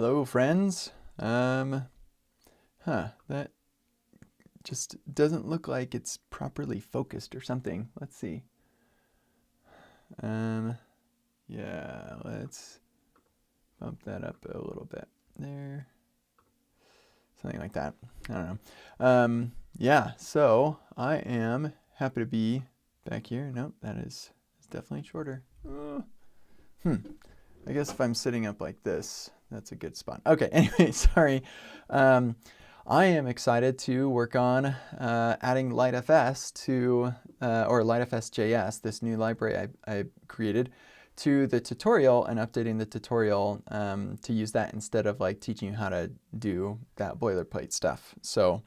Hello, friends. That just doesn't look like it's properly focused or something. Let's see. Yeah, let's bump that up a little bit there. Something like that. I don't know. Yeah, so I am happy to be back here. Nope, that is definitely shorter. I guess if I'm sitting up like this, that's a good spot. Okay, anyway, sorry. I am excited to work on adding litefs to, or litefs-js, this new library I created, to the tutorial and updating the tutorial to use that instead of like teaching you how to do that boilerplate stuff. So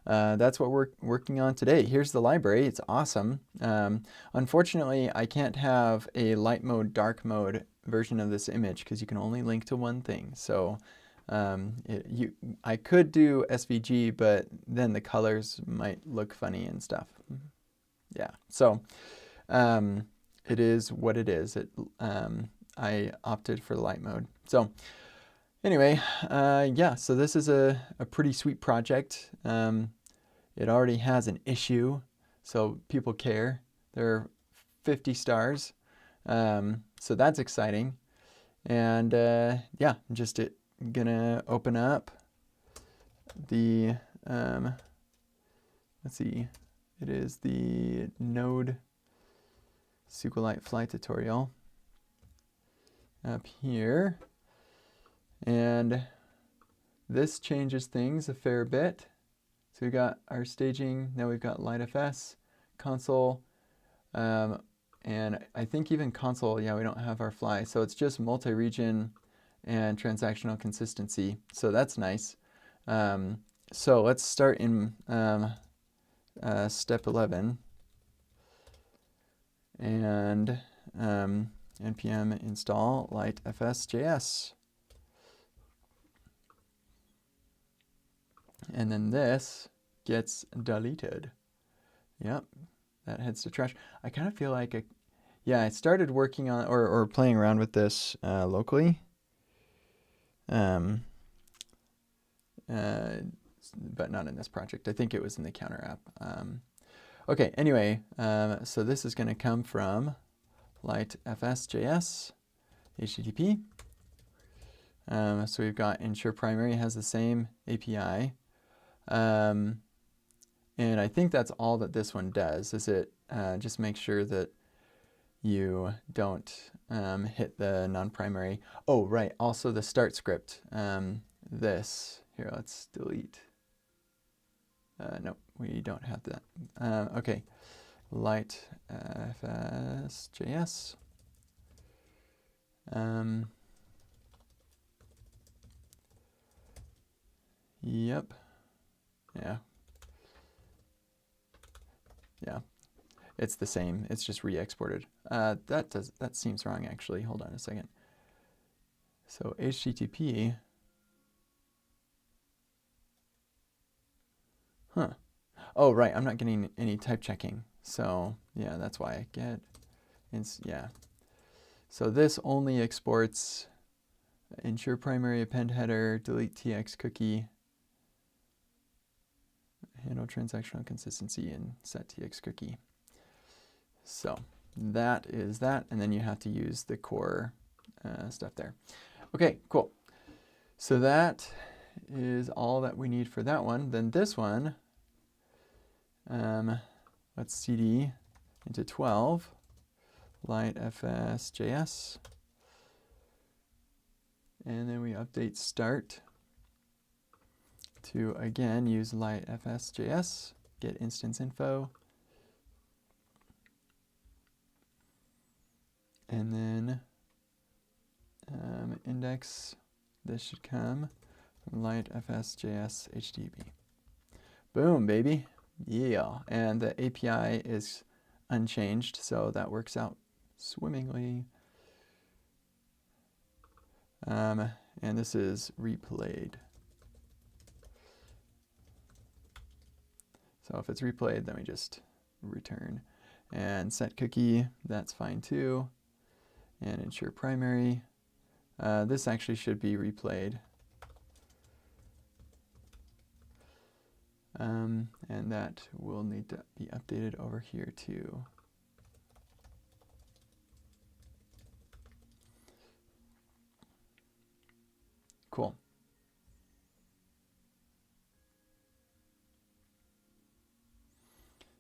that's what we're working on today. Here's the library. It's awesome. Unfortunately, I can't have a light mode, dark mode version of this image because you can only link to one thing. So I could do SVG, but then the colors might look funny and stuff. Yeah, so it is what it is. I opted for light mode. So anyway, yeah, so this is a pretty sweet project. It already has an issue, so people care. There are 50 stars, so that's exciting. And yeah, I'm just gonna open up the, let's see, it is the Node SQLite Fly tutorial up here. And this changes things a fair bit. So we got our staging, now we've got litefs, console, and I think even console, yeah, we don't have our fly. So it's just multi-region and transactional consistency. So that's nice. So let's start in step 11 and npm install litefs-js. And then this gets deleted. Yep, that heads to trash. I kind of feel like, yeah, I started working on or playing around with this locally. But not in this project. I think it was in the counter app. Okay, anyway, so this is going to come from litefs-js, HTTP. So we've got ensure primary has the same API. And I think that's all that this one does, is it just makes sure that you don't hit the non-primary. Oh, right, also the start script. This, here, let's delete. Nope, we don't have that. Okay, litefs-js. Yep. Yeah. Yeah. It's the same. It's just re-exported. That seems wrong actually. Hold on a second. So HTTP. Huh. Oh, right. I'm not getting any type checking. So yeah, that's why I get. Yeah. So this only exports ensure primary append header, delete tx cookie, handle transactional consistency, and set tx cookie. So that is that, and then you have to use the core stuff there. Okay, cool. So that is all that we need for that one. Then this one, let's cd into 12, litefs-js, and then we update start to, again, use litefs-js, get instance info, and then index, this should come from litefs-js HTTP. Boom, baby. Yeah, and the API is unchanged, so that works out swimmingly. And this is replayed. So if it's replayed, then we just return. And set cookie, that's fine too. And ensure primary. This actually should be replayed. And that will need to be updated over here too. Cool.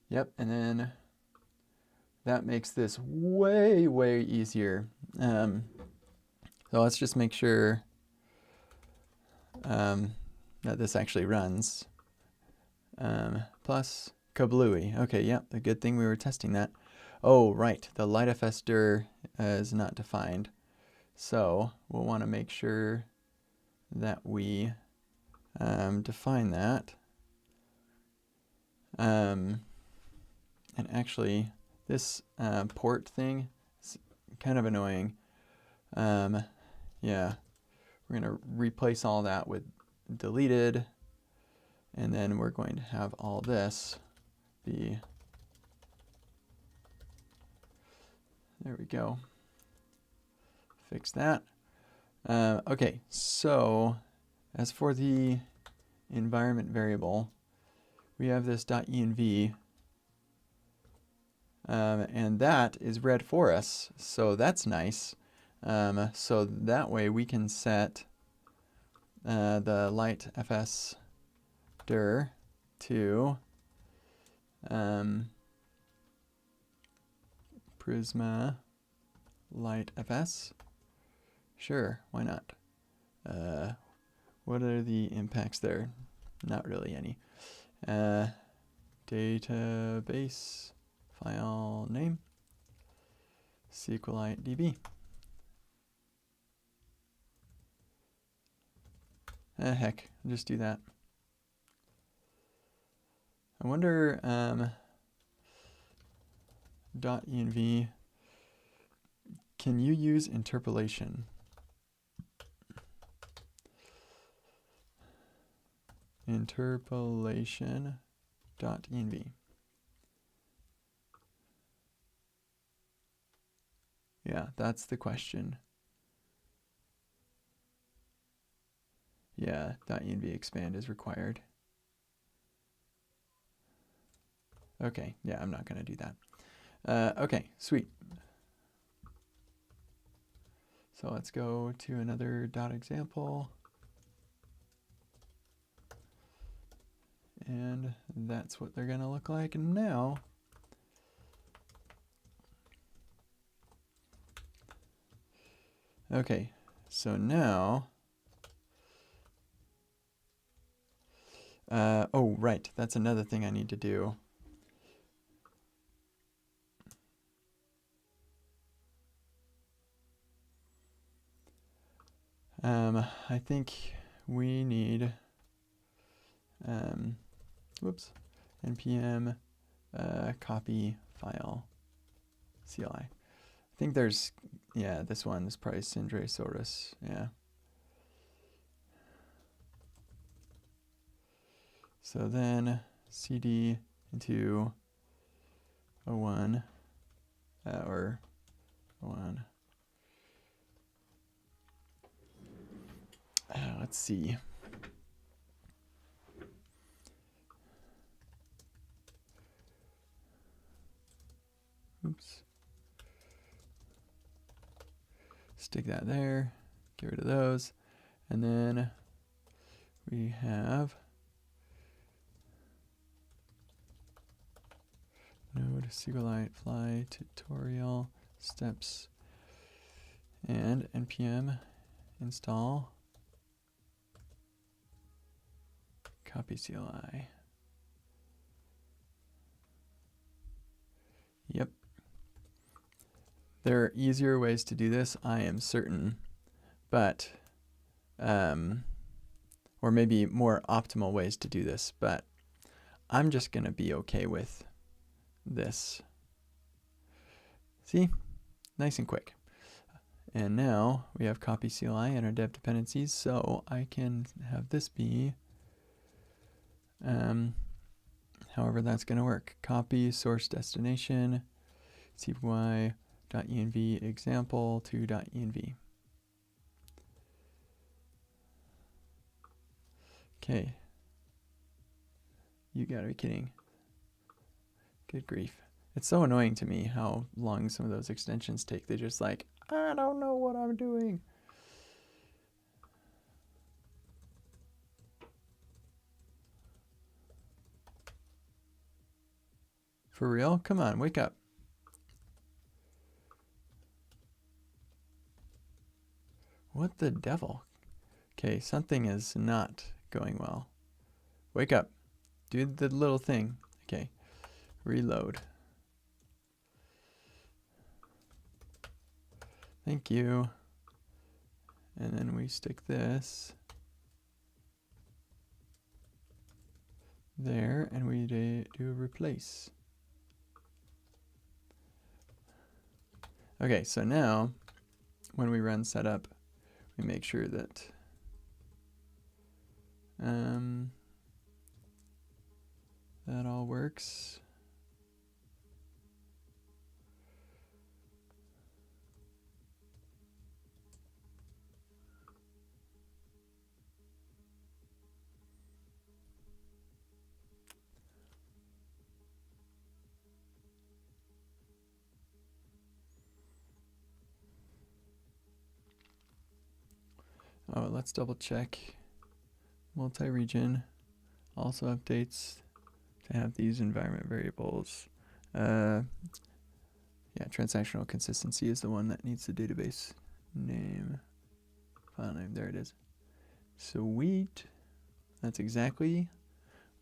Yep, and then that makes this way, way easier. So let's just make sure that this actually runs. Plus kablooey. Okay, yeah, the good thing we were testing that. Oh, right, the litefs-dir is not defined. So we'll want to make sure that we define that. And actually, this port thing is kind of annoying. Yeah, we're going to replace all that with deleted. And then we're going to have all this be, there we go. Fix that. Okay, so as for the environment variable, we have this .env, and that is read for us, so that's nice. So that way we can set the litefs-dir to Prisma litefs. Sure, why not? What are the impacts there? Not really any. Database file name SQLite DB. Heck, I'll just do that. I wonder, .env, can you use interpolation? Interpolation.env. Yeah, that's the question. Yeah, .env expand is required. Okay, yeah, I'm not going to do that. Okay, sweet. So let's go to another .example. And that's what they're going to look like now. Okay, so now, oh, right, that's another thing I need to do. I think we need, whoops, npm copy file CLI. I think there's, yeah, this one is probably Sindre Soros, yeah. So then cd into 01, or 01. Let's see. Oops. Stick that there. Get rid of those. And then we have node SQLite fly tutorial steps and npm install copy CLI. Yep. There are easier ways to do this, I am certain, but, or maybe more optimal ways to do this, but I'm just going to be okay with this. See? Nice and quick. And now we have copy CLI in our dev dependencies, so I can have this be however that's going to work. Copy source destination cpy.env example to .env. Okay. You gotta be kidding. Good grief. It's so annoying to me how long some of those extensions take. They're just like, I don't know what I'm doing. For real? Come on, wake up. What the devil? Okay, something is not going well. Wake up. Do the little thing. Okay. Reload. Thank you. And then we stick this there, and we do a replace. Okay, so now when we run setup, we make sure that that all works. Oh, let's double check. Multi-region also updates to have these environment variables. Yeah, transactional consistency is the one that needs the database name, file name. There it is. Sweet. That's exactly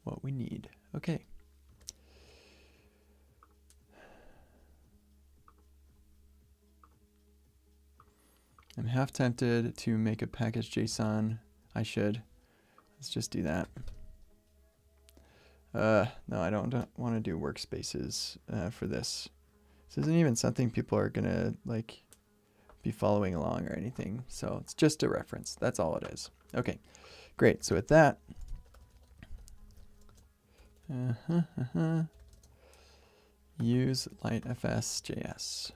what we need. Okay. I'm half tempted to make a package JSON. I should. Let's just do that. No, I don't want to do workspaces for this. This isn't even something people are gonna like be following along or anything. So it's just a reference. That's all it is. Okay, great. So with that, use litefs-js.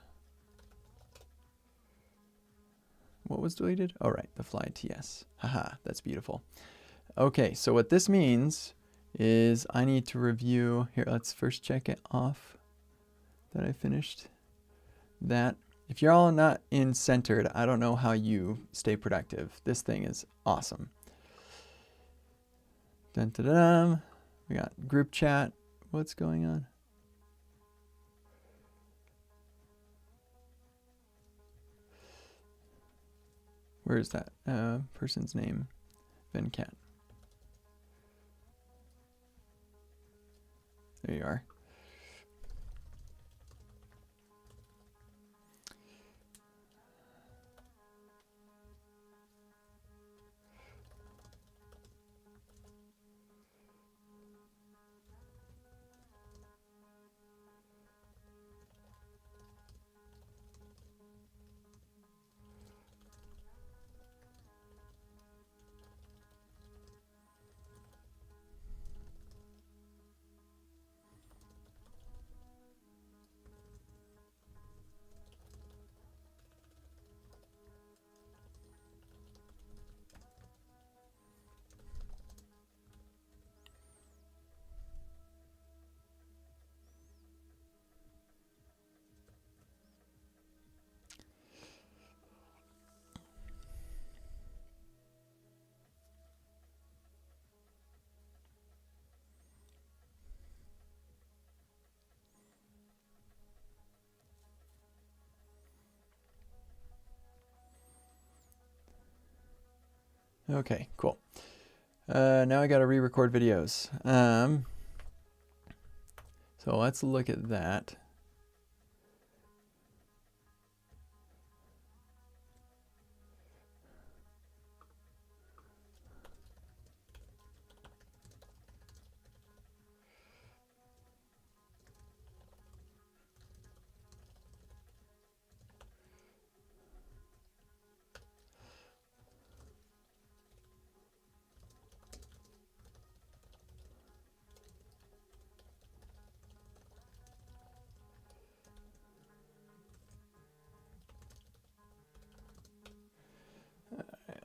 What was deleted? Oh, right, the fly ts. Haha, that's beautiful. Okay, so what this means is I need to review. Here, let's first check it off that I finished that. If you're all not in centered, I don't know how you stay productive. This thing is awesome. Dun, dun, dun, dun. We got group chat. What's going on? Where is that person's name? Venkat. There you are. Okay, cool. Now I got to re-record videos. So let's look at that.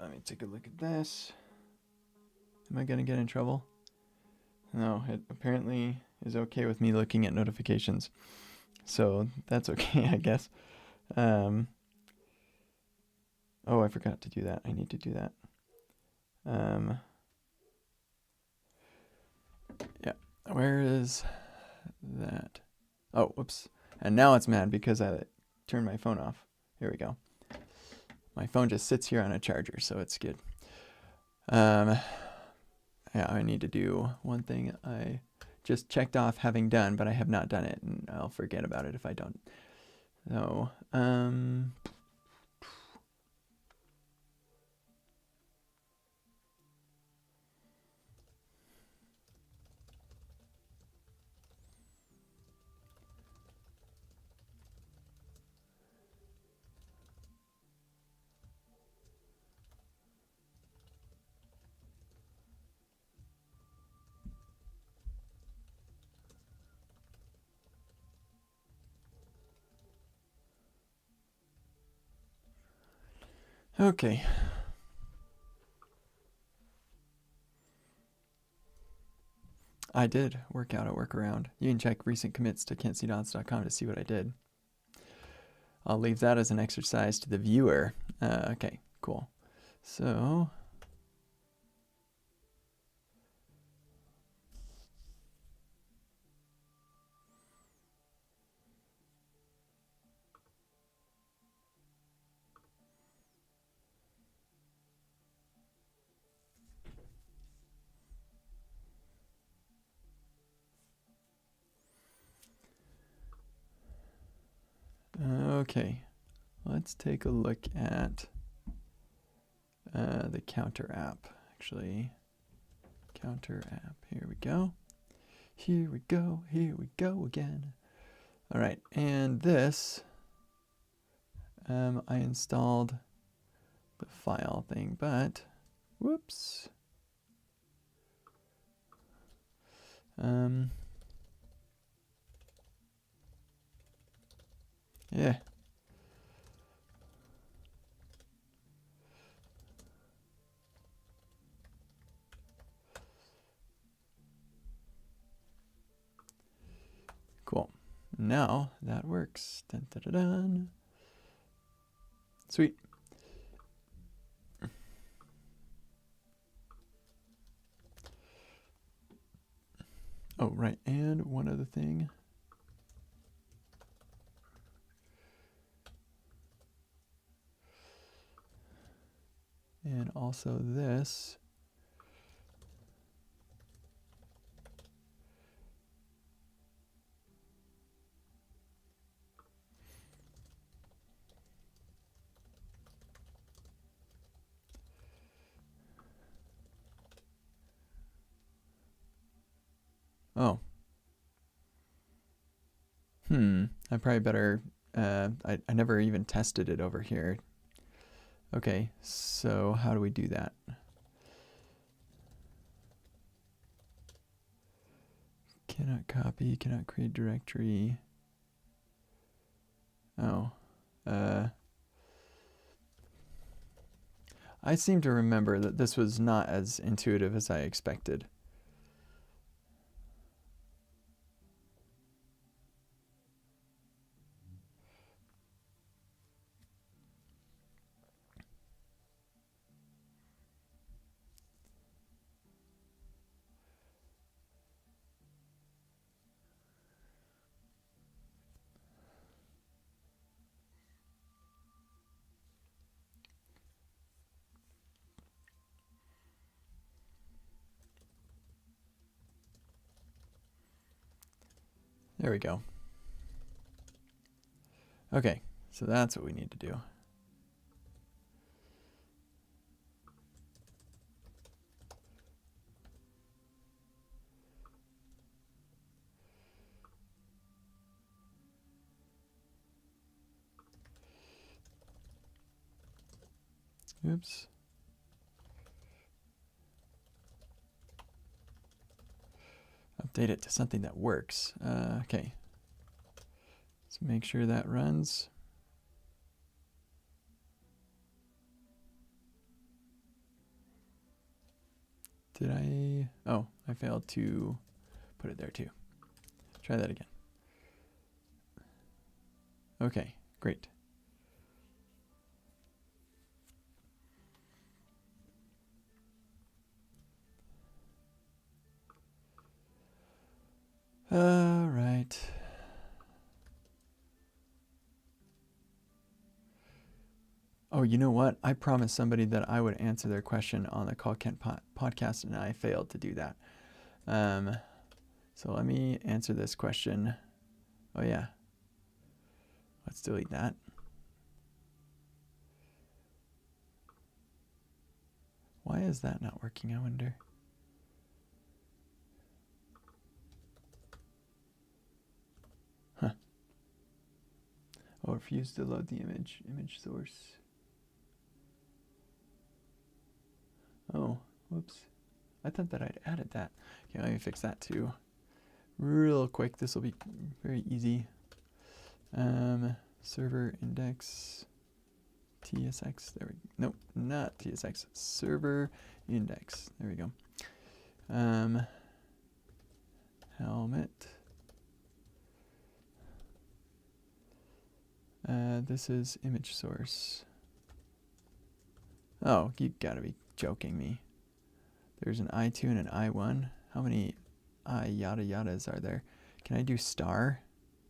Let me take a look at this. Am I going to get in trouble? No, it apparently is okay with me looking at notifications. So that's okay, I guess. Oh, I forgot to do that. I need to do that. Yeah, where is that? Oh, whoops. And now it's mad because I turned my phone off. Here we go. My phone just sits here on a charger, so it's good. Yeah, I need to do one thing I just checked off having done, but I have not done it, and I'll forget about it if I don't. So, okay. I did work out a workaround. You can check recent commits to can'tseedots.com to see what I did. I'll leave that as an exercise to the viewer. Okay, cool. So, okay, let's take a look at the counter app. Actually, counter app. Here we go. Here we go. Here we go again. All right, and this, I installed the file thing, but whoops. Yeah. Cool. Now that works. Dun, dun, dun, dun. Sweet. Oh, right. And one other thing. And also this. Oh. I probably better, I never even tested it over here. Okay, so how do we do that? Cannot copy, cannot create directory. Oh. I seem to remember that this was not as intuitive as I expected. There we go. Okay, so that's what we need to do. Oops. Update it to something that works. Okay. Let's make sure that runs. Did I? Oh, I failed to put it there too. Try that again. Okay, great. All right. Oh, you know what? I promised somebody that I would answer their question on the Call Kent podcast, and I failed to do that. So let me answer this question. Oh, yeah. Let's delete that. Why is that not working, I wonder? Huh. Oh, refuse to load the image source. Oh, whoops. I thought that I'd added that. Okay, let me fix that too. Real quick, this will be very easy. Server index TSX. There we go. Nope, not TSX. Server index. There we go. Helmet. This is image source. Oh, you gotta be joking me. There's an I2 and an I1. How many I yada yadas are there? Can I do star?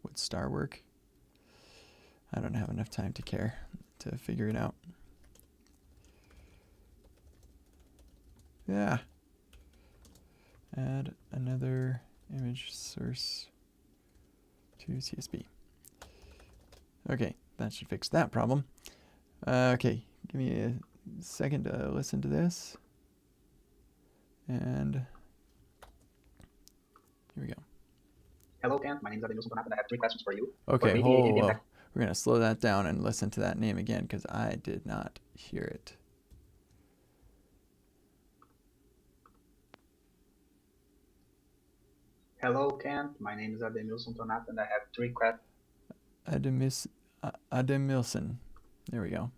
Would star work? I don't have enough time to care to figure it out. Yeah. Add another image source to CSV. Okay, that should fix that problem. Okay, give me a second to listen to this. And here we go. Hello, Ken. My name is litefs-js, and I have 3 questions for you. Okay, hold on. We're going to slow that down and listen to that name again because I did not hear it. Hello, Ken. My name is Ademilson, and I have 3 questions. Ademilson. There we go.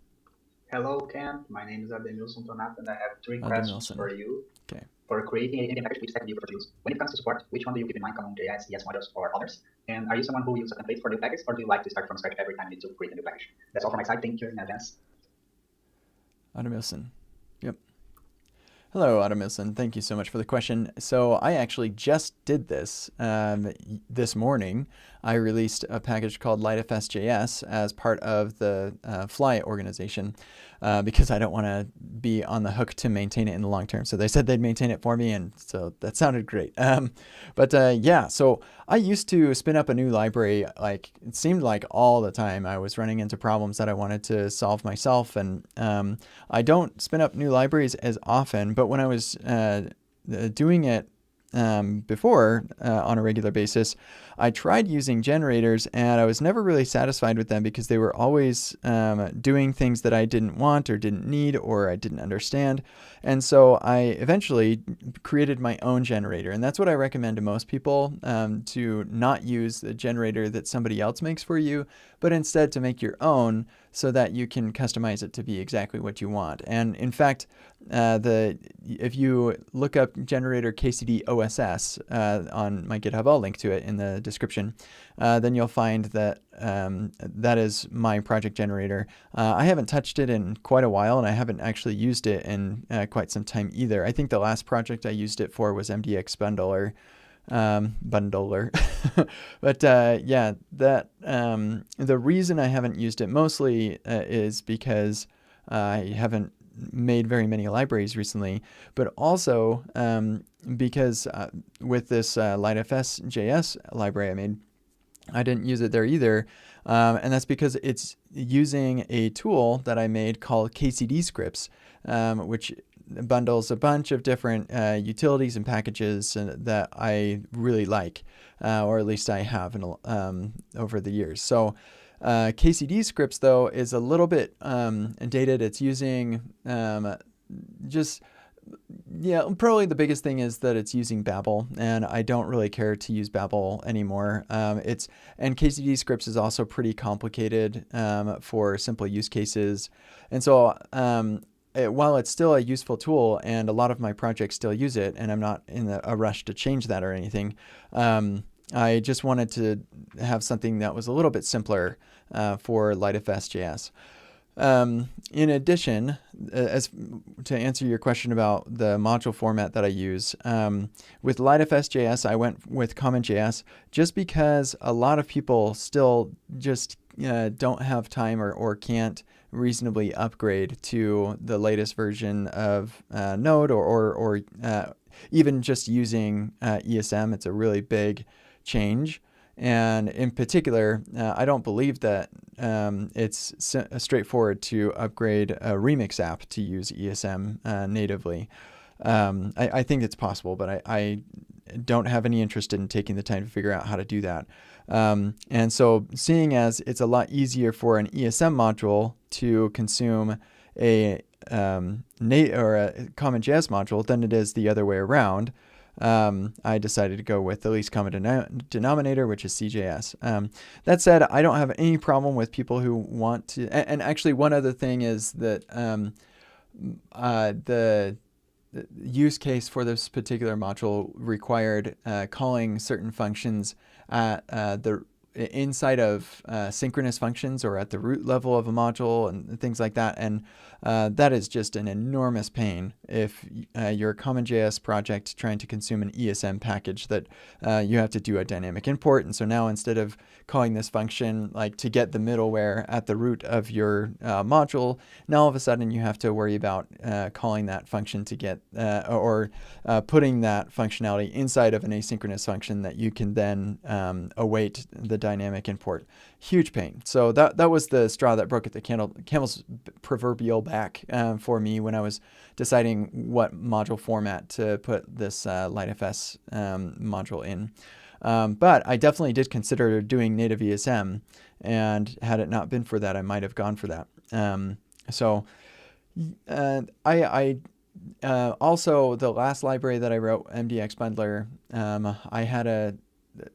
Hello, Ken. My name is Ademilson, and I have 3 questions for you. Okay. For creating a package, which stack do you prefer to use? When it comes to support, which one do you keep in mind, common JS, ES modules, or others? And are you someone who uses a template for new package, or do you like to start from scratch every time you need to create a new package? That's all from my side. Thank you in advance. Ademilson. Yep. Hello, Ademilson. Thank you so much for the question. So I actually just did this this morning. I released a package called litefs-js as part of the Fly organization because I don't want to be on the hook to maintain it in the long term. So they said they'd maintain it for me, and so that sounded great. Yeah, so I used to spin up a new library, like it seemed like all the time. I was running into problems that I wanted to solve myself, and I don't spin up new libraries as often, but when I was doing it before on a regular basis, I tried using generators, and I was never really satisfied with them because they were always doing things that I didn't want or didn't need or I didn't understand. And so I eventually created my own generator, and that's what I recommend to most people, to not use the generator that somebody else makes for you, but instead to make your own so that you can customize it to be exactly what you want. And in fact, if you look up generator KCD OSS on my GitHub, I'll link to it in the description, then you'll find that that is my project generator. I haven't touched it in quite a while, and I haven't actually used it in quite some time either. I think the last project I used it for was MDX Bundler. But yeah, that the reason I haven't used it mostly is because I haven't made very many libraries recently, but also because with this litefs-js library I made, I didn't use it there either, and that's because it's using a tool that I made called KCD scripts, which bundles a bunch of different utilities and packages that I really like, or at least I have over the years. So KCD scripts, though, is a little bit dated. It's using probably the biggest thing is that it's using Babel, and I don't really care to use Babel anymore. And KCD scripts is also pretty complicated for simple use cases. And so while it's still a useful tool and a lot of my projects still use it, and I'm not in a rush to change that or anything, I just wanted to have something that was a little bit simpler for litefs-js. In addition, as to answer your question about the module format that I use, with litefs.js, I went with common.js just because a lot of people still just don't have time or can't reasonably upgrade to the latest version of Node or even just using ESM. It's a really big change. And in particular, I don't believe that it's straightforward to upgrade a Remix app to use ESM natively. I think it's possible, but I don't have any interest in taking the time to figure out how to do that. And so seeing as it's a lot easier for an ESM module to consume a common.js module than it is the other way around, I decided to go with the least common denominator, which is CJS. That said, I don't have any problem with people who want to. And actually, one other thing is that the use case for this particular module required calling certain functions at the inside of synchronous functions or at the root level of a module and things like that. And that is just an enormous pain if you're a common.js project trying to consume an ESM package that you have to do a dynamic import. And so now instead of calling this function like to get the middleware at the root of your module, now all of a sudden you have to worry about calling that function to get or putting that functionality inside of an asynchronous function that you can then await the dynamic import. Huge pain. So that was the straw that broke at the camel's proverbial back for me when I was deciding what module format to put this litefs module in. But I definitely did consider doing native ESM, and had it not been for that, I might have gone for that. I also, the last library that I wrote, MDX Bundler,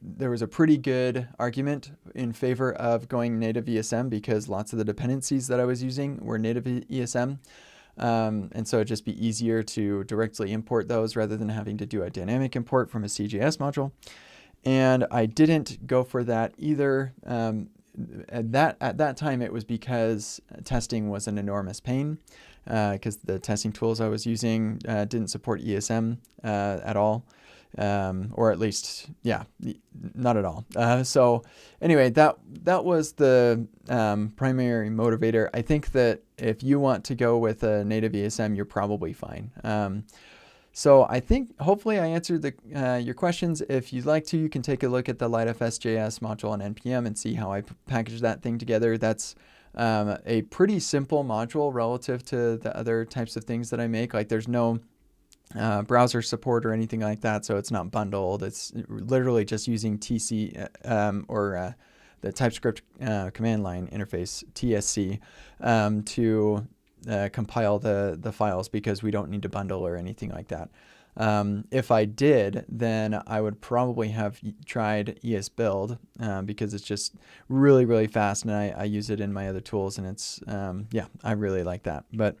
there was a pretty good argument in favor of going native ESM because lots of the dependencies that I was using were native ESM. And so it'd just be easier to directly import those rather than having to do a dynamic import from a CJS module. And I didn't go for that either. At that time, it was because testing was an enormous pain because the testing tools I was using didn't support ESM at all. Or at least, yeah, not at all. So anyway, that was the primary motivator. I think that if you want to go with a native ESM, you're probably fine. So I think hopefully I answered your questions. If you'd like to, you can take a look at the litefs.js module on NPM and see how I package that thing together. That's a pretty simple module relative to the other types of things that I make. Like there's no browser support or anything like that, so it's not bundled. It's literally just using TC or the TypeScript command line interface, TSC, to compile the files because we don't need to bundle or anything like that. If I did, then I would probably have tried ESBuild because it's just really, really fast, and I use it in my other tools, and it's, yeah, I really like that. But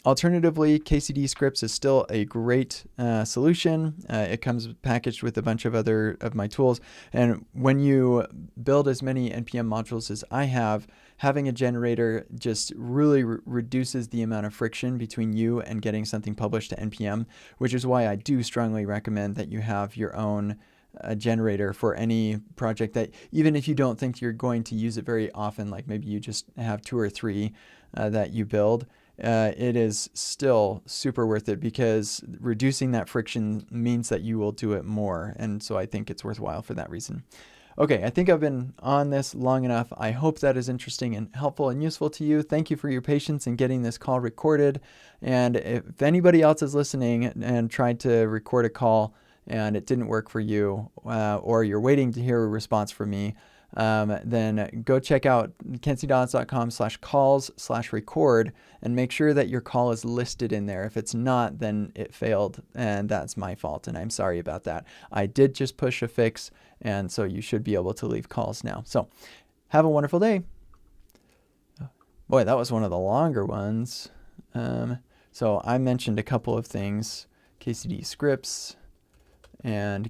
alternatively, KCD scripts is still a great solution. It comes packaged with a bunch of other of my tools. And when you build as many NPM modules as I have, having a generator just really reduces the amount of friction between you and getting something published to NPM, which is why I do strongly recommend that you have your own generator for any project that, even if you don't think you're going to use it very often, like maybe you just have 2 or 3 that you build, it is still super worth it because reducing that friction means that you will do it more. And so I think it's worthwhile for that reason. Okay, I think I've been on this long enough. I hope that is interesting and helpful and useful to you. Thank you for your patience in getting this call recorded. And if anybody else is listening and tried to record a call and it didn't work for you, or you're waiting to hear a response from me, then go check out kenzidonnads.com/calls/record and make sure that your call is listed in there. If it's not, then it failed, and that's my fault, and I'm sorry about that. I did just push a fix, and so you should be able to leave calls now. So have a wonderful day. Boy, that was one of the longer ones. So I mentioned a couple of things, KCD scripts and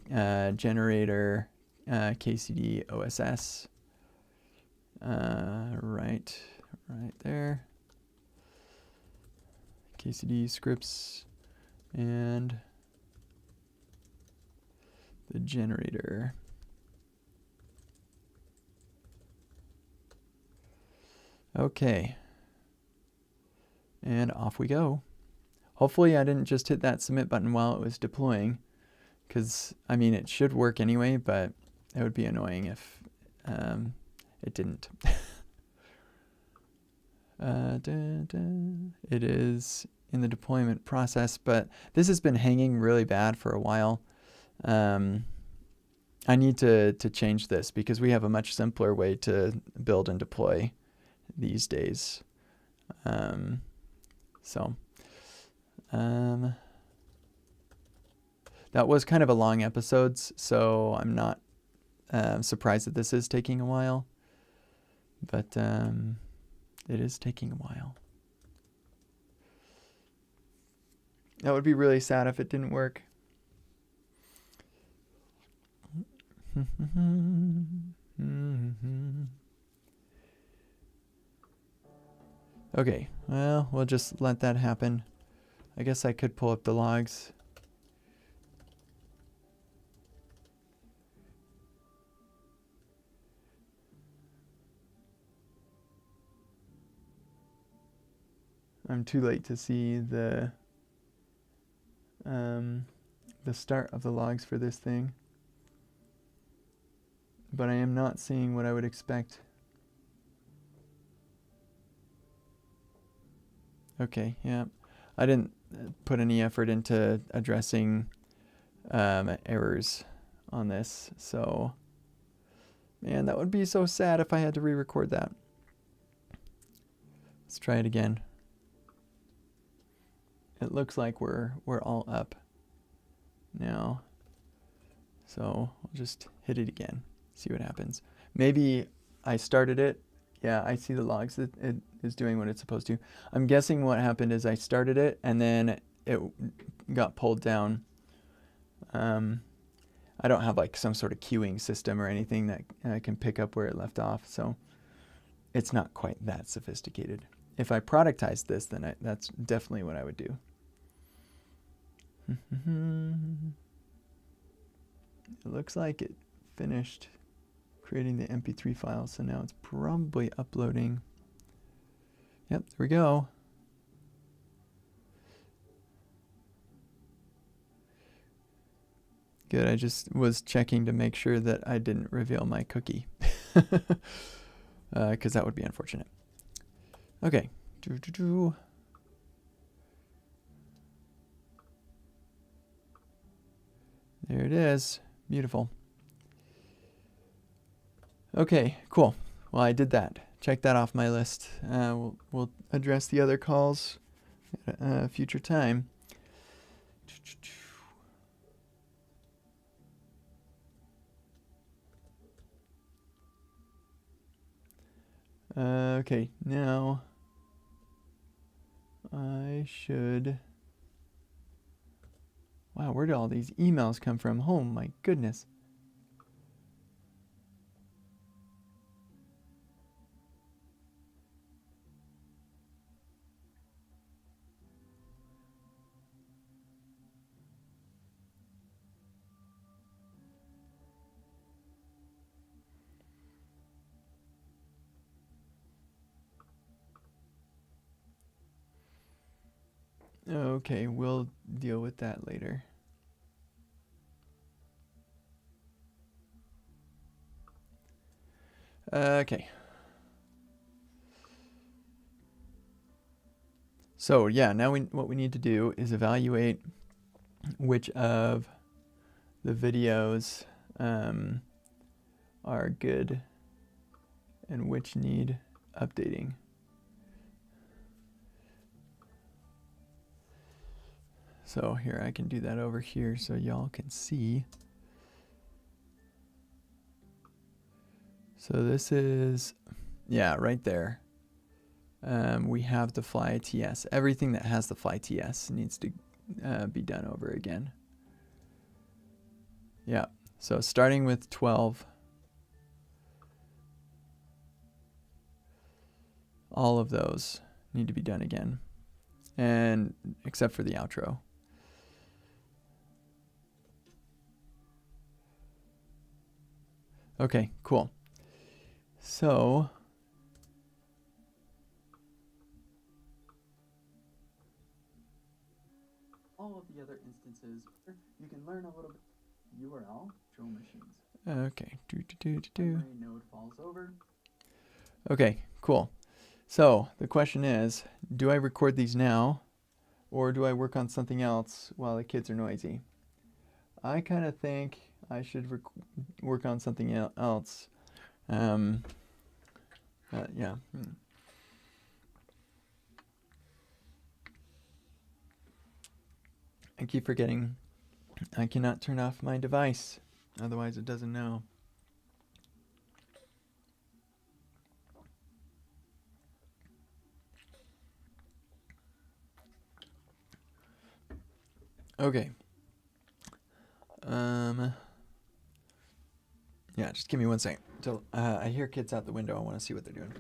generator, KCD OSS, right there, KCD scripts and the generator. Okay, and off we go. Hopefully I didn't just hit that submit button while it was deploying, because I mean it should work anyway, but it would be annoying if it didn't. It is in the deployment process, but this has been hanging really bad for a while. I need to change this because we have a much simpler way to build and deploy these days. That was kind of a long episode, so I'm not surprised that this is taking a while, but it is taking a while. That would be really sad if it didn't work. Okay, well, we'll just let that happen. I guess I could pull up the logs. I'm too late to see the start of the logs for this thing, but I am not seeing what I would expect. Okay, yeah, I didn't put any effort into addressing errors on this, so man, that would be so sad if I had to re-record that. Let's try it again. It looks like we're all up now, so we'll just hit it again, see what happens. Maybe I started it. Yeah, I see the logs. It is doing what it's supposed to. I'm guessing what happened is I started it and then it got pulled down. I don't have like some sort of queuing system or anything that can pick up where it left off, so it's not quite that sophisticated. If I productized this, then that's definitely what I would do. It looks like it finished creating the MP3 file, so now it's probably uploading. Yep, there we go. Good, I just was checking to make sure that I didn't reveal my cookie, because that would be unfortunate. Okay. There it is. Beautiful. Okay, cool. Well, I did that. Check that off my list. We'll address the other calls at a future time. Okay, now I should... Wow, where did all these emails come from? Oh my goodness. Okay, we'll deal with that later. Okay. So yeah, now what we need to do is evaluate which of the videos are good and which need updating. So here, I can do that over here so y'all can see. So this is, yeah, right there. we have the fly TS. Everything that has the fly TS needs to be done over again. Yeah, so starting with 12, all of those need to be done again, and except for the outro. Okay, cool. So all of the other instances, you can learn a little bit. URL, show machines. Okay, memory node falls over. Okay, cool. So the question is, do I record these now, or do I work on something else while the kids are noisy? I kind of think I should work on something else. Yeah. I keep forgetting I cannot turn off my device, otherwise it doesn't know. Okay. Yeah, just give me 1 second till I hear kids out the window. I want to see what they're doing.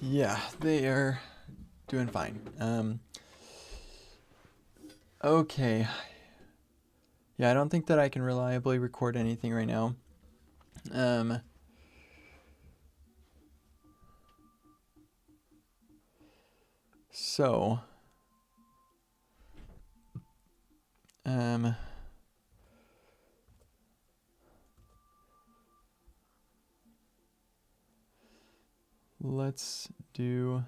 Yeah, they are doing fine. Okay. Yeah, I don't think that I can reliably record anything right now. So, let's do...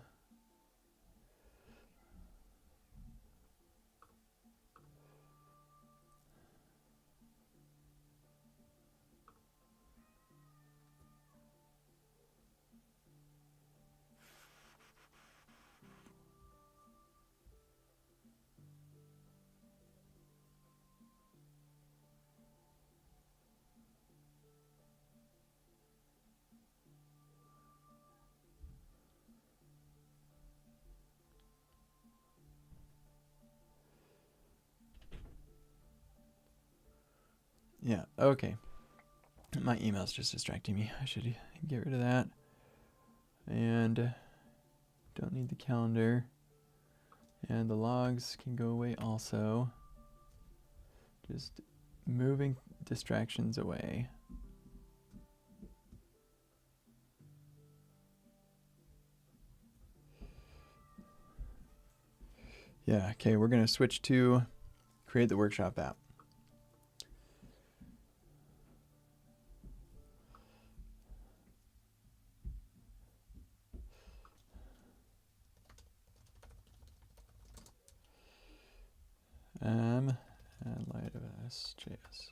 Yeah, okay. My email's just distracting me. I should get rid of that. And don't need the calendar. And the logs can go away also. Just moving distractions away. Yeah, okay, we're going to switch to create the workshop app. And litefs-js.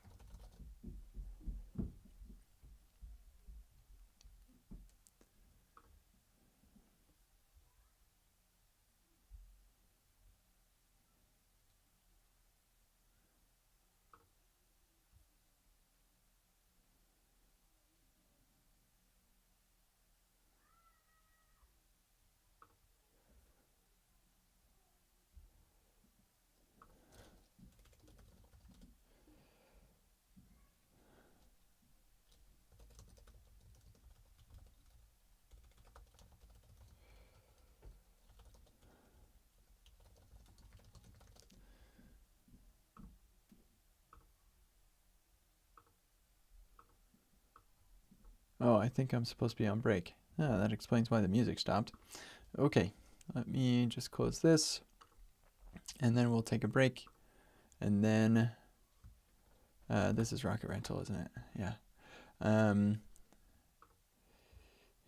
Oh, I think I'm supposed to be on break. Ah, that explains why the music stopped. Okay, let me just close this, and then we'll take a break, and then this is Rocket Rental, isn't it? Yeah.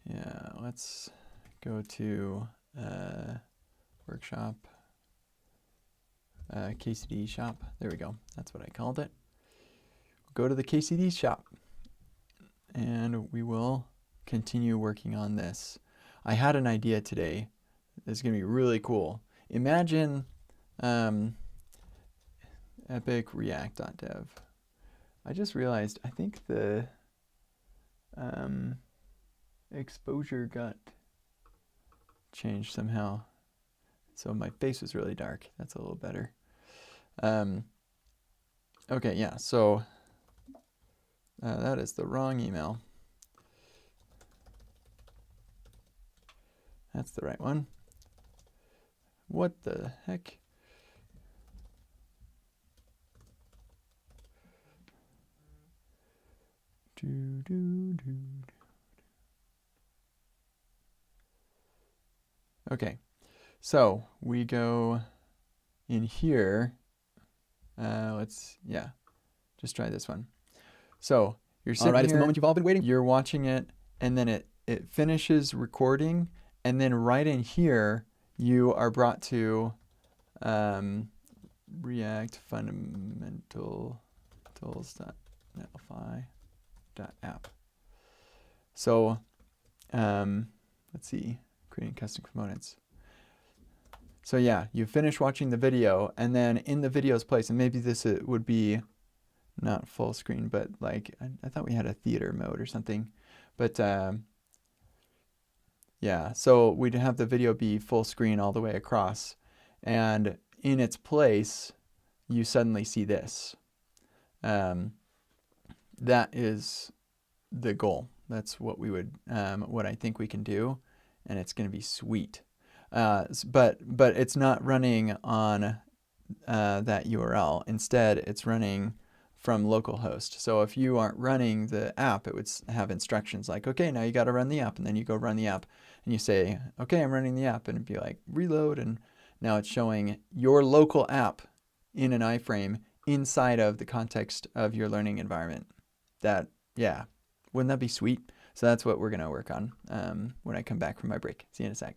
Yeah, let's go to workshop, KCD shop. There we go. That's what I called it. Go to the KCD shop. and we will continue working on this. I had an idea today that's going to be really cool. Imagine EpicReact.dev. I just realized I think the exposure got changed somehow. So my face was really dark. That's a little better. Okay, yeah, so that is the wrong email. That's the right one. What the heck? Okay, so we go in here. Just try this one. So you're sitting here, it's the moment you've all been waiting. You're watching it, and then it finishes recording, and then right in here, you are brought to React fundamentals.netlify.app. So let's see, creating custom components. So yeah, you finish watching the video, and then in the video's place, and maybe this would be not full screen, but like I thought we had a theater mode or something. But yeah, so we'd have the video be full screen all the way across, and in its place, you suddenly see this. That is the goal. That's what we would, what I think we can do, and it's going to be sweet. But it's not running on that URL. Instead, it's running from localhost. So if you aren't running the app, it would have instructions like, okay, now you got to run the app, and then you go run the app, and you say, okay, I'm running the app, and it'd be like reload, and now it's showing your local app in an iframe inside of the context of your learning environment. That, yeah, wouldn't that be sweet? So that's what we're going to work on when I come back from my break. See you in a sec.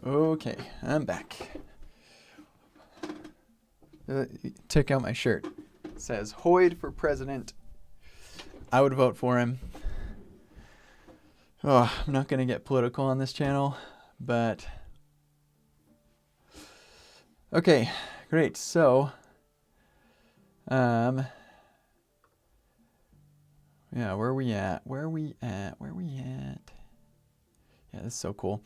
Okay, I'm back. Check out my shirt. It says Hoyd for president. I would vote for him. Oh, I'm not going to get political on this channel, but okay, great. So, yeah, where are we at? Where are we at? Where are we at? Yeah, this is so cool.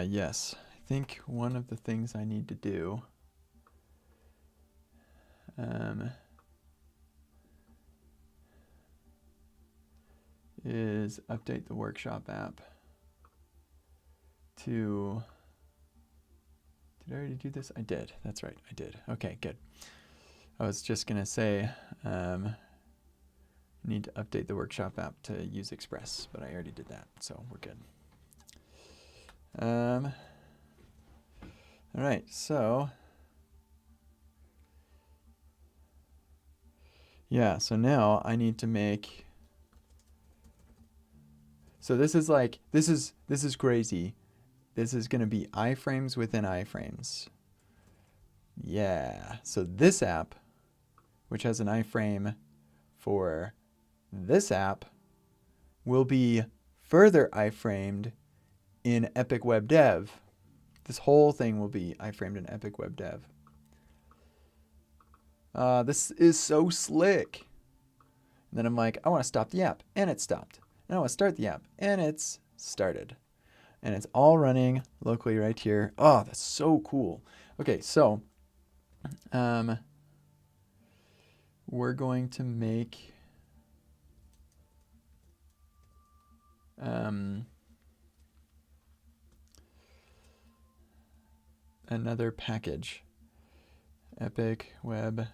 Yes, I think one of the things I need to do is update the workshop app to, did I already do this? I did, that's right, I did. Okay, good. I was just gonna say, need to update the workshop app to use Express, but I already did that, so we're good. All right, so yeah, so now I need to make, so this is like, this is crazy. This is gonna be iframes within iframes. Yeah, so this app, which has an iframe for this app, will be further iframed in EpicWeb.dev. This whole thing will be iframed in EpicWeb.dev. This is so slick. And then I'm like, I want to stop the app, and it stopped. And I want to start the app, and it's started. And it's all running locally right here. Oh, that's so cool. Okay, so we're going to make another package. EpicWeb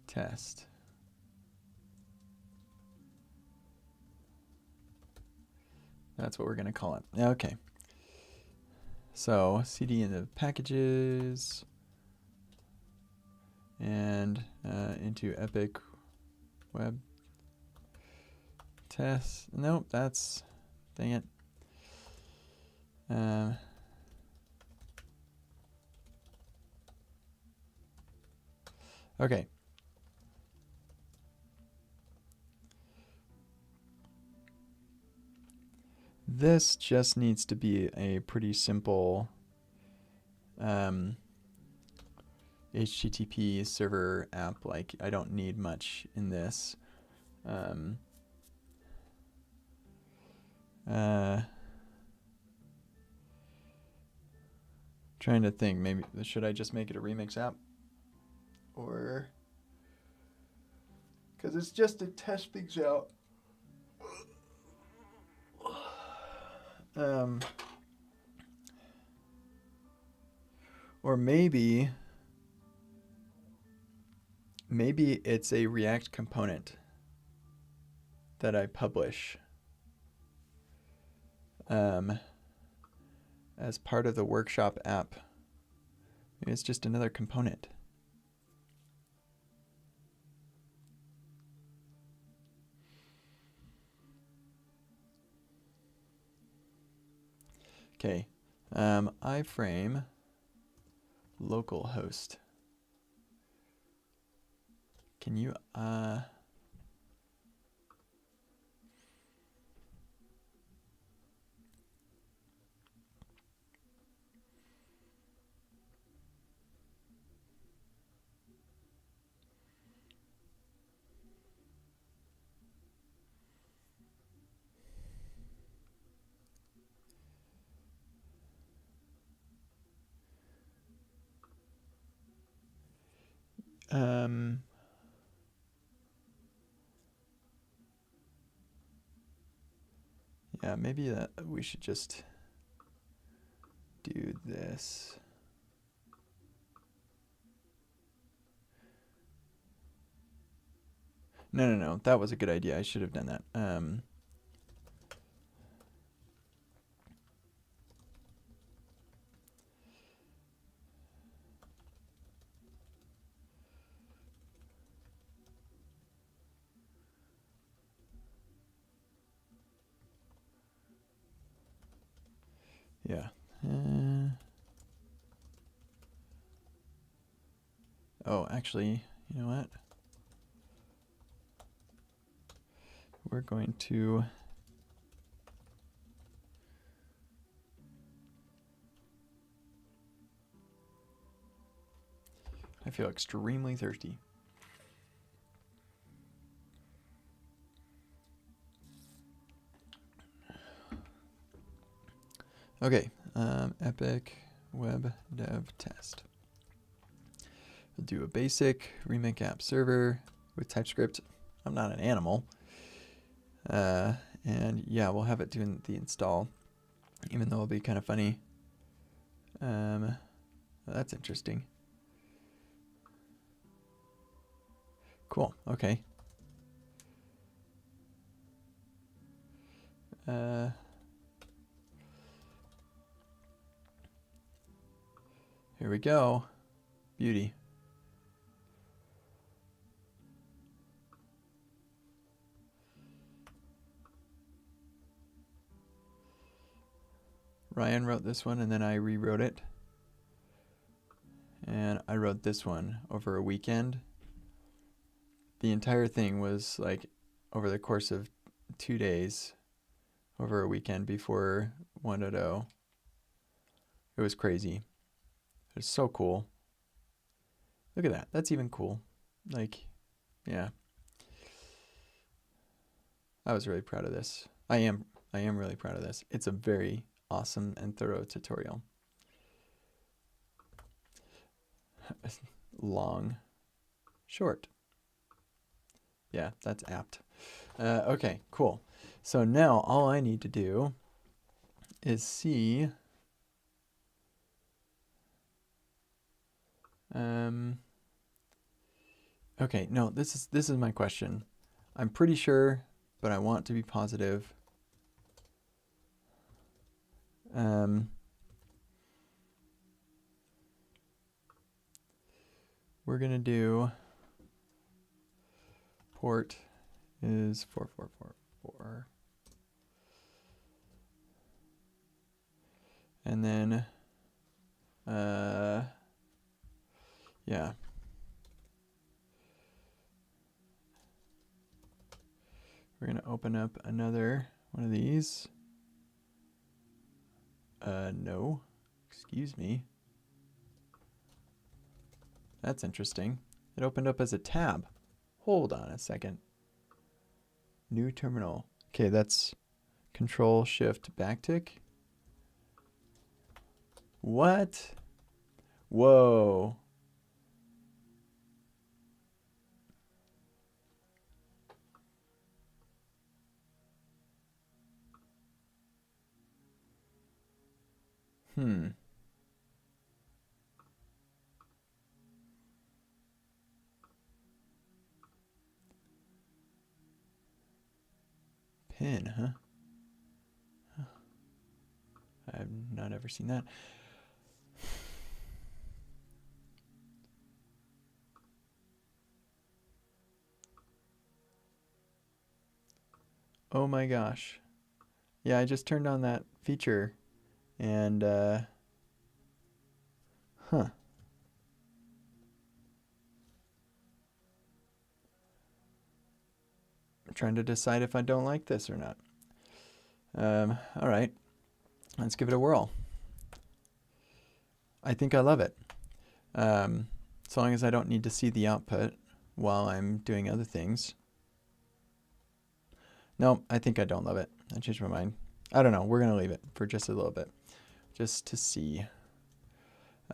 test. That's what we're going to call it. Okay. So cd into packages and into EpicWeb test. Nope, that's, dang it. Okay. This just needs to be a pretty simple HTTP server app. Like, I don't need much in this. Trying to think, maybe should I just make it a remix app? Or, because it's just to test things out. Or maybe it's a React component that I publish as part of the workshop app. Maybe it's just another component. Okay, iframe localhost. Can you yeah, maybe that we should just do this. No. That was a good idea. I should have done that. Yeah. Oh, actually, you know what? We're going to I feel extremely thirsty. Okay, EpicWeb.dev test. We'll do a basic remake app server with TypeScript. I'm not an animal. And yeah, we'll have it doing the install, even though it'll be kind of funny. That's interesting. Cool, okay. Here we go. Beauty. Ryan wrote this one and then I rewrote it. And I wrote this one over a weekend. The entire thing was like over the course of 2 days, over a weekend before 1.0. It was crazy. It was so cool. Look at that. That's even cool. Like, yeah. I was really proud of this. I am really proud of this. It's a very awesome and thorough tutorial. Long, short. Yeah, that's apt. Okay, cool. So now all I need to do is see okay, no, this is my question. I'm pretty sure, but I want to be positive. We're gonna do port is 4444. And then yeah. We're gonna open up another one of these. No, excuse me. That's interesting. It opened up as a tab. Hold on a second. New terminal. Okay, that's Control Shift backtick. What? Whoa. Pin, huh? I've not ever seen that. Oh my gosh. Yeah, I just turned on that feature and I'm trying to decide if I don't like this or not. All right, let's give it a whirl. I think I love it. So long as I don't need to see the output while I'm doing other things. No, I think I don't love it. I changed my mind. I don't know. We're going to leave it for just a little bit, just to see.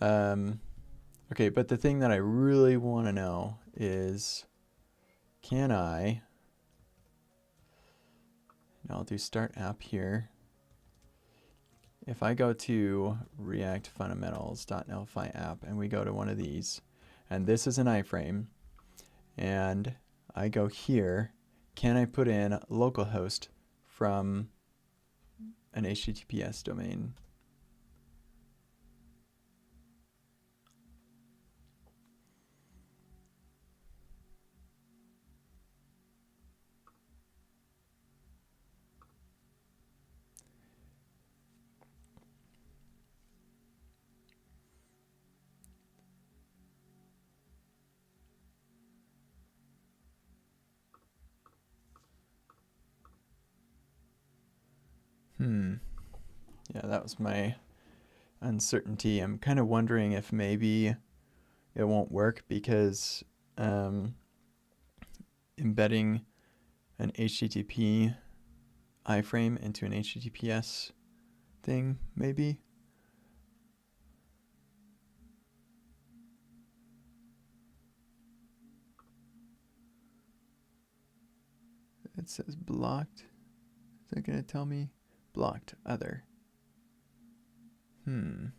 Okay, but the thing that I really want to know is, can I, and I'll do start app here, if I go to React Fundamentals.Netlify app and we go to one of these, and this is an iframe, and I go here, can I put in localhost from an HTTPS domain? Yeah, that was my uncertainty. I'm kind of wondering if maybe it won't work because embedding an HTTP iframe into an HTTPS thing, maybe. It says blocked. Is that going to tell me? Blocked other. I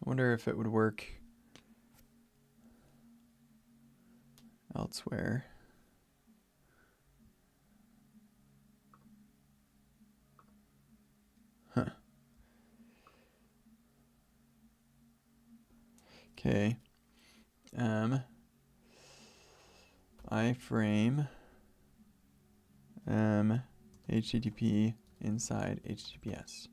wonder if it would work elsewhere. Huh. Okay. iframe HTTP inside HTTPS.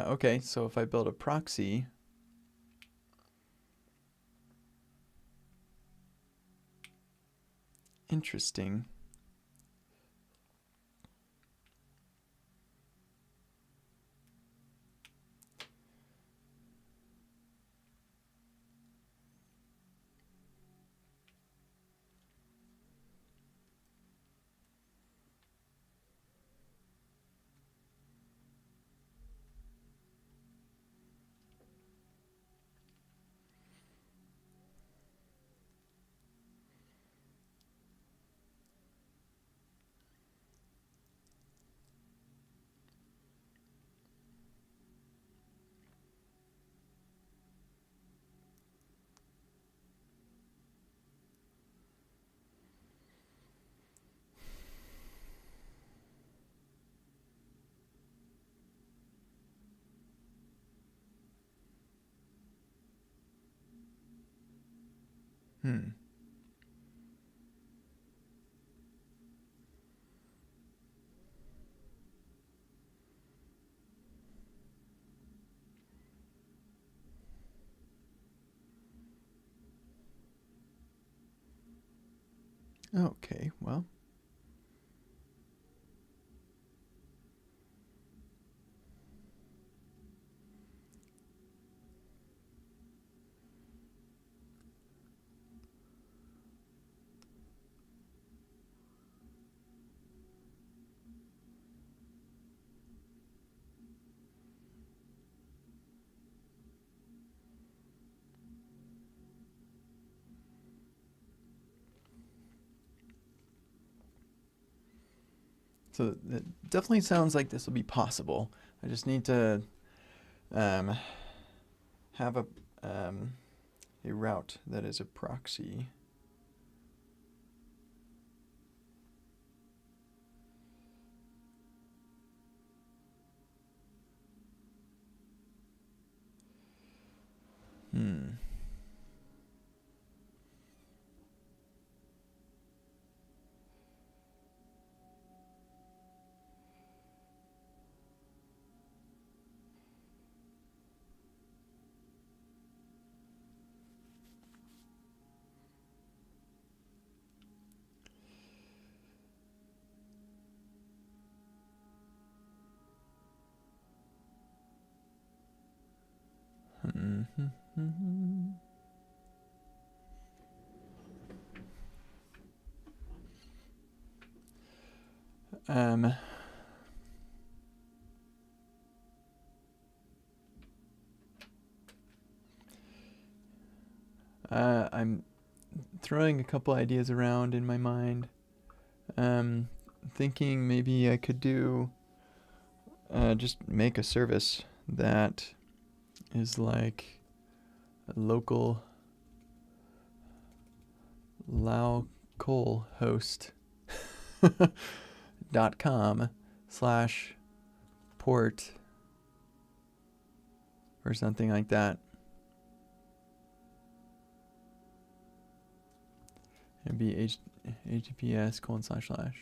Okay, so if I build a proxy, interesting. Okay, well. So it definitely sounds like this will be possible. I just need to have a route that is a proxy. I'm throwing a couple ideas around in my mind. Thinking maybe I could do just make a service that is like a local localhost.com/port or something like that. It'd be https://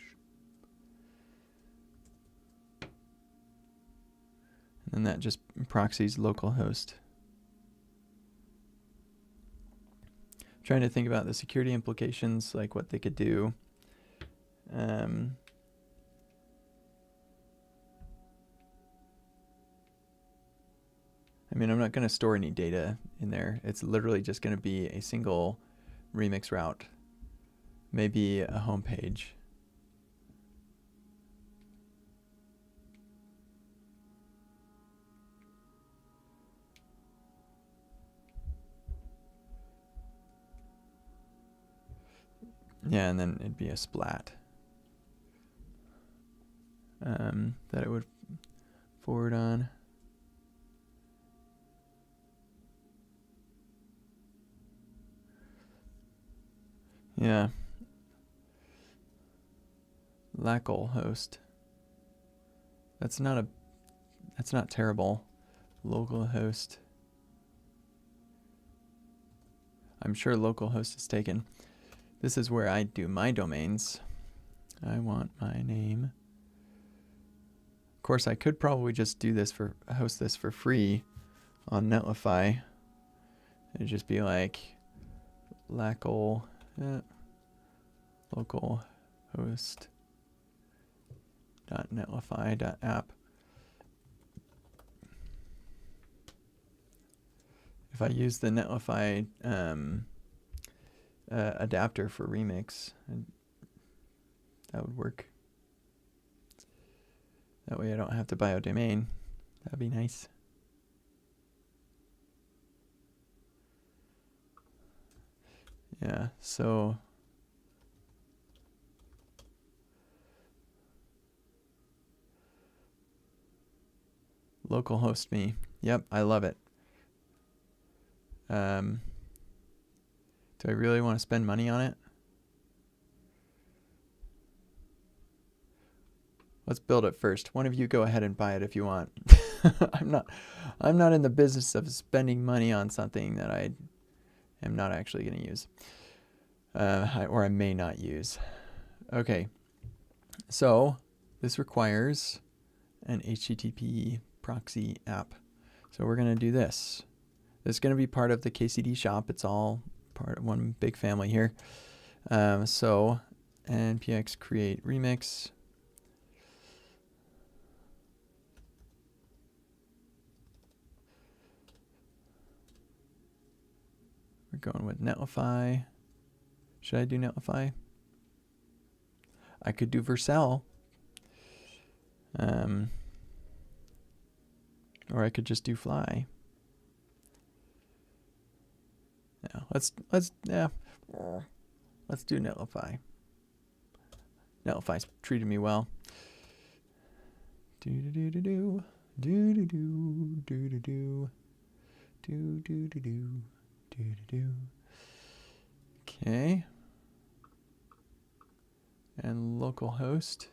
and that just proxies localhost. Trying to think about the security implications, like what they could do. I mean, I'm not going to store any data in there. It's literally just going to be a single remix route, maybe a home page. Yeah, and then it'd be a splat that it would forward on. Yeah. Localhost. That's not terrible. Localhost. I'm sure localhost is taken. This is where I do my domains. I want my name. Of course, I could probably just do this host this for free on Netlify. It'd just be like localhost.netlify.app. If I use the Netlify adapter for Remix, that would work. That way I don't have to buy a domain. That'd be nice. Yeah, so localhost me. Yep, I love it. Do I really want to spend money on it? Let's build it first. One of you go ahead and buy it if you want. I'm not in the business of spending money on something that I am not actually going to use. Or I may not use. Okay. So this requires an HTTP proxy app. So we're going to do this. This is going to be part of the KCD shop. It's all part of one big family here. So npx create remix. We're going with Netlify. Should I do Netlify? I could do Vercel. Or I could just do Fly. Yeah, let's do Netlify. Netlify's treated me well. Okay. And localhost.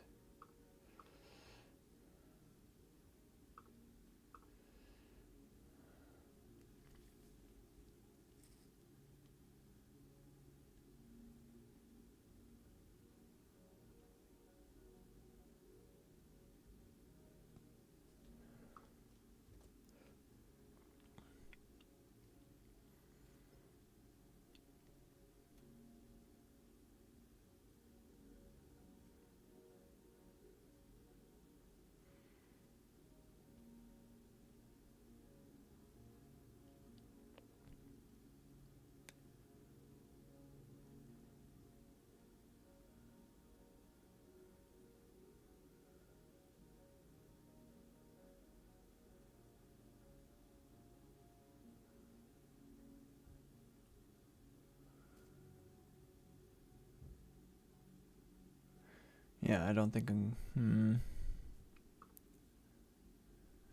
Yeah, I don't think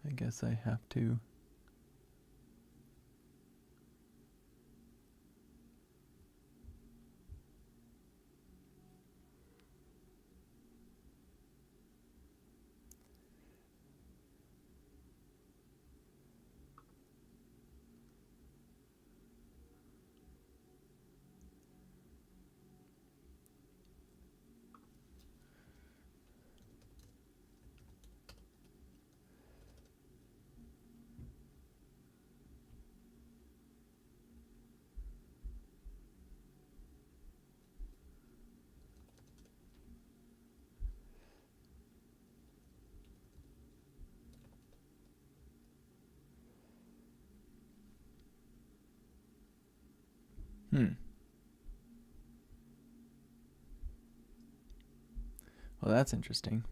I guess I have to. Well, that's interesting.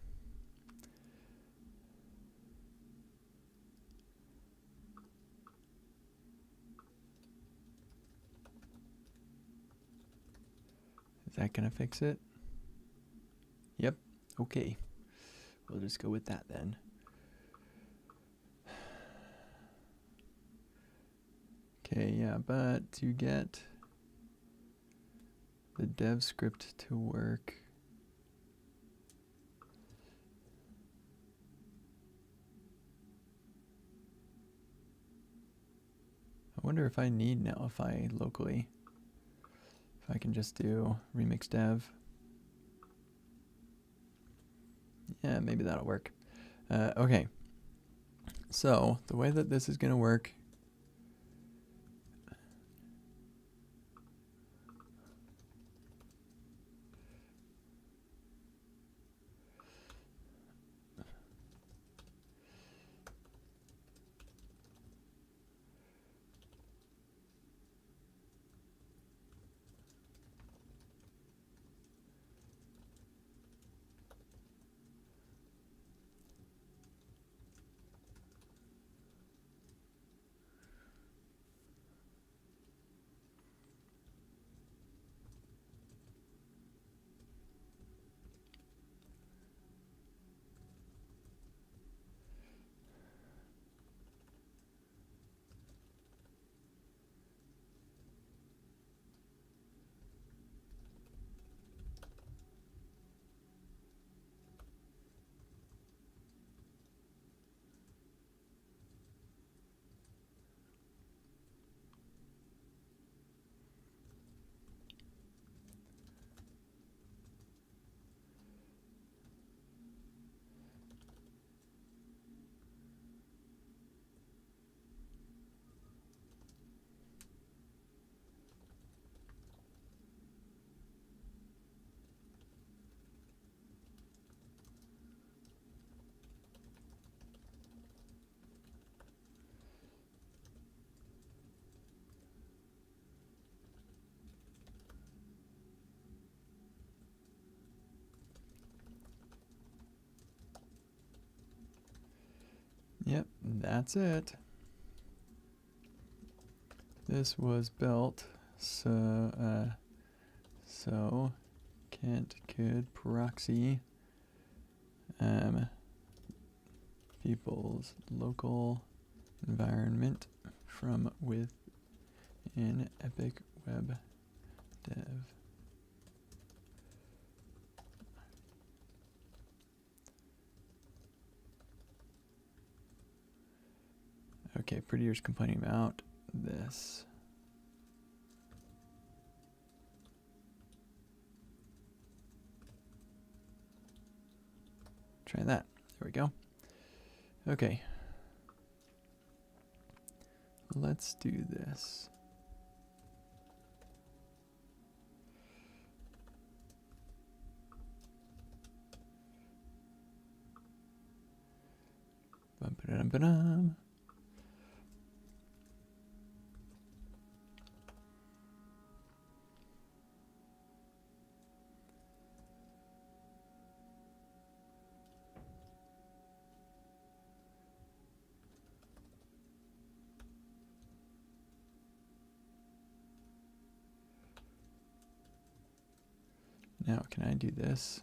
Is that gonna fix it? Yep. Okay. We'll just go with that then. Okay, yeah, but to get the dev script to work, I wonder if I need Netlify locally. If I can just do remix dev. Yeah, maybe that'll work. Okay. So the way that this is going to work, yep, that's it. This was built so Kent could proxy people's local environment from within EpicWeb.dev. Okay, Pretty's complaining about this. Try that. There we go. Okay. Let's do this. Bum-ba-dum-ba-dum. Now, can I do this?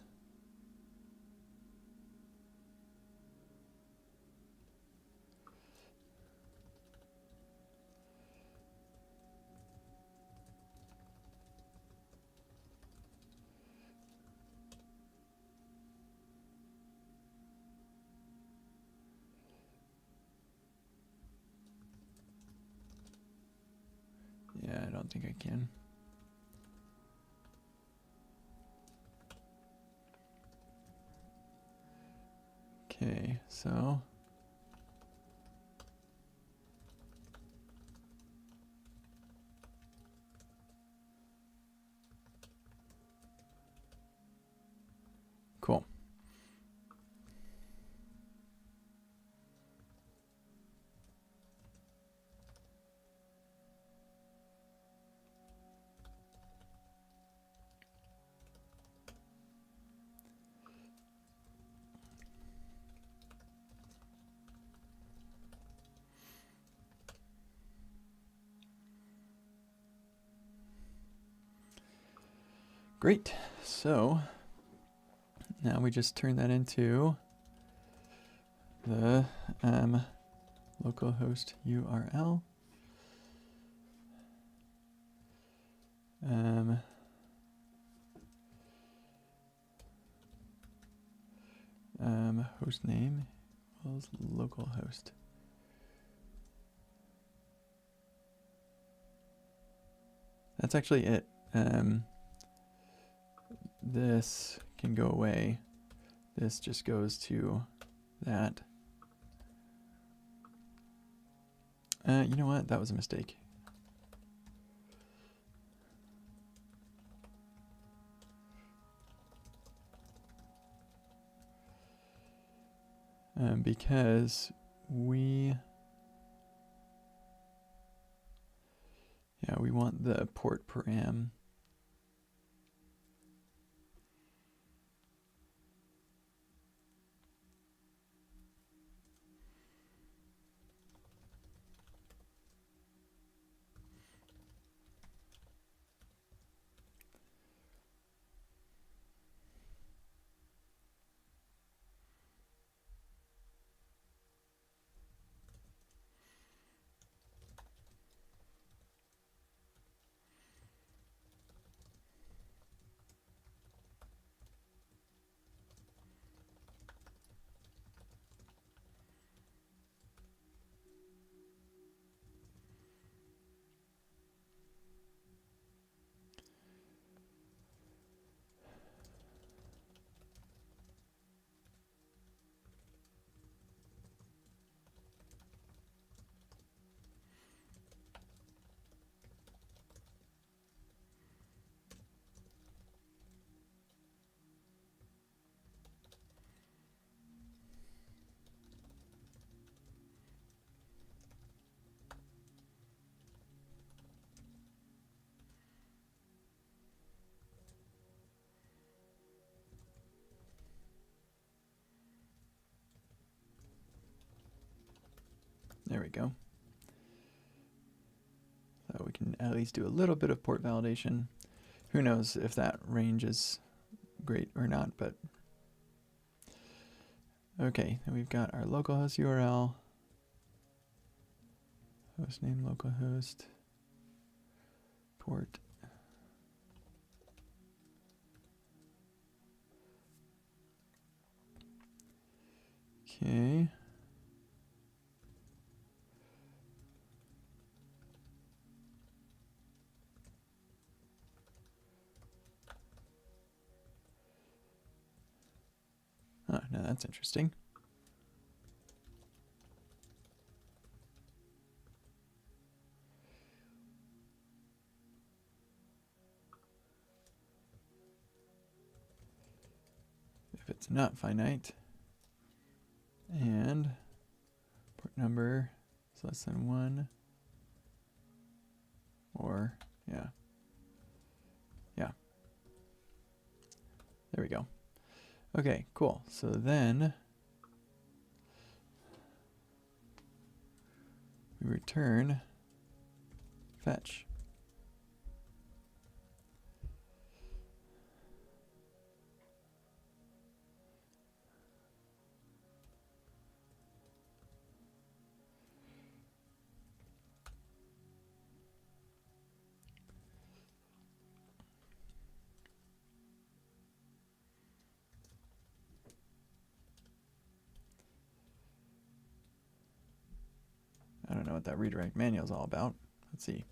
don't think I can. Okay, so cool. Great. So now we just turn that into the localhost URL. Host name equals localhost. That's actually it. This can go away. This just goes to that. You know what? That was a mistake. Because we want the port param. There we go. So we can at least do a little bit of port validation. Who knows if that range is great or not, but okay, then we've got our localhost URL, hostname localhost, port. Okay. Oh, now that's interesting. If it's not finite and port number is less than 1, or yeah. There we go. Okay, cool. So then we return fetch. I don't know what that redirect manual is all about. Let's see.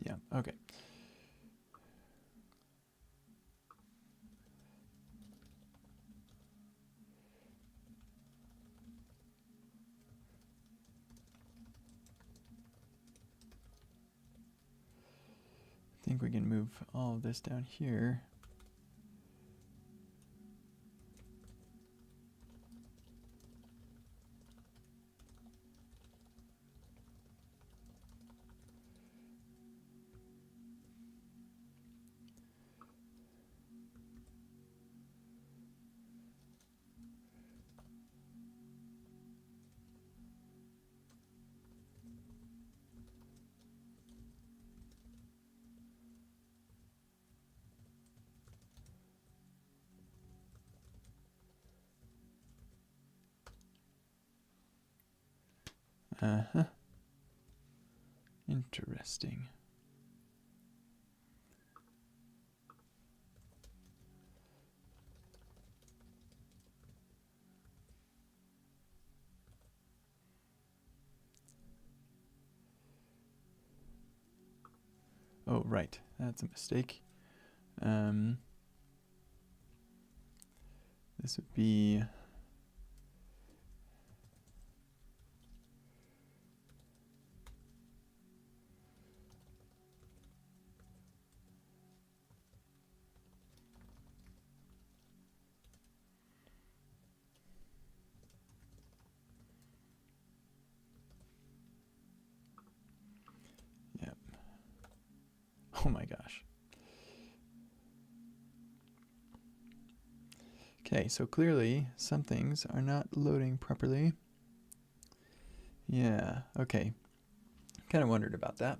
Yeah, okay. I think we can move all of this down here. Uh-huh. Interesting. Oh, right. That's a mistake. This would be... Yep. Oh my gosh. Okay, so clearly some things are not loading properly. Yeah, okay. Kind of wondered about that.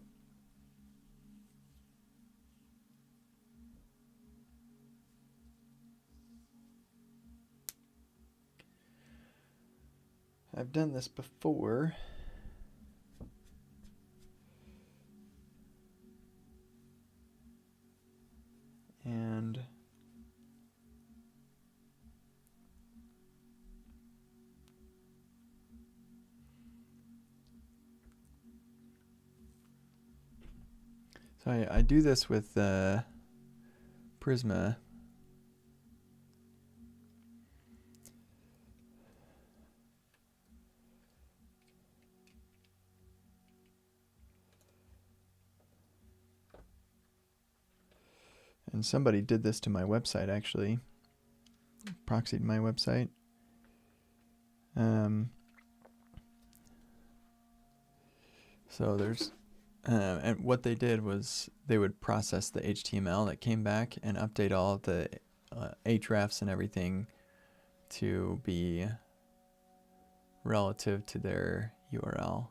I've done this before. And so I do this with Prisma. And somebody did this to my website, actually. Proxied my website. So there's, and what they did was they would process the HTML that came back and update all of the hrefs and everything to be relative to their URL.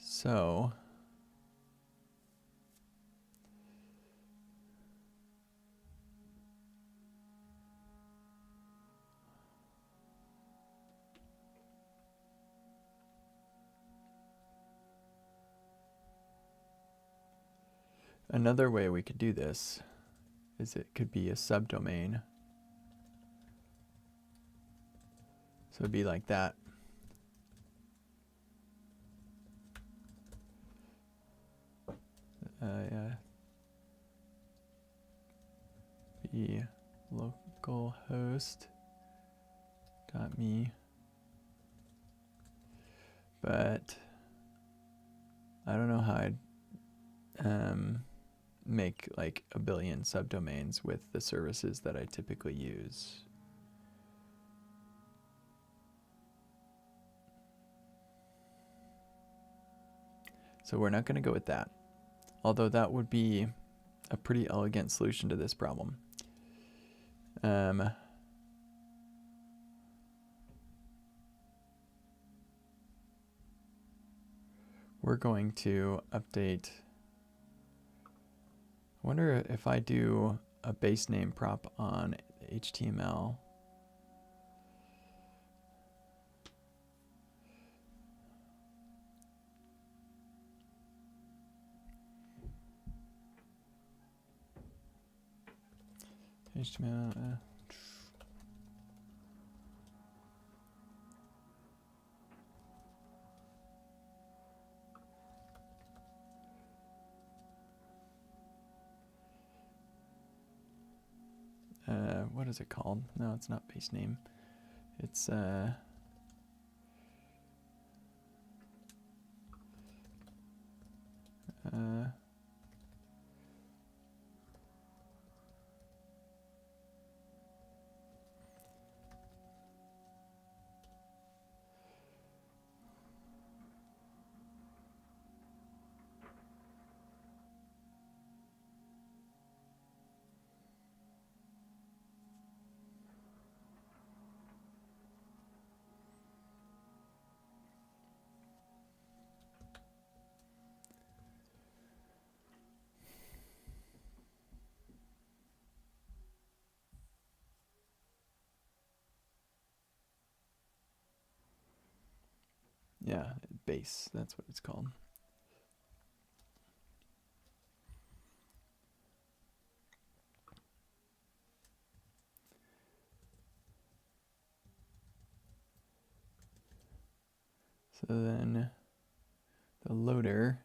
So another way we could do this is it could be a subdomain. So it'd be like that. Be localhost.me. but I don't know how I'd make like a billion subdomains with the services that I typically use. So we're not going to go with that, although that would be a pretty elegant solution to this problem. We're going to update. I wonder if I do a base name prop on HTML. HTML. What is it called? No, it's not base name. It's yeah, base, that's what it's called. So then the loader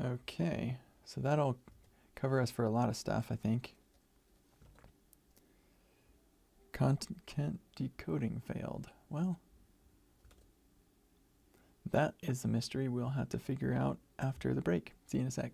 Okay, so that'll cover us for a lot of stuff, I think. Content decoding failed. Well, that is the mystery we'll have to figure out after the break. See you in a sec.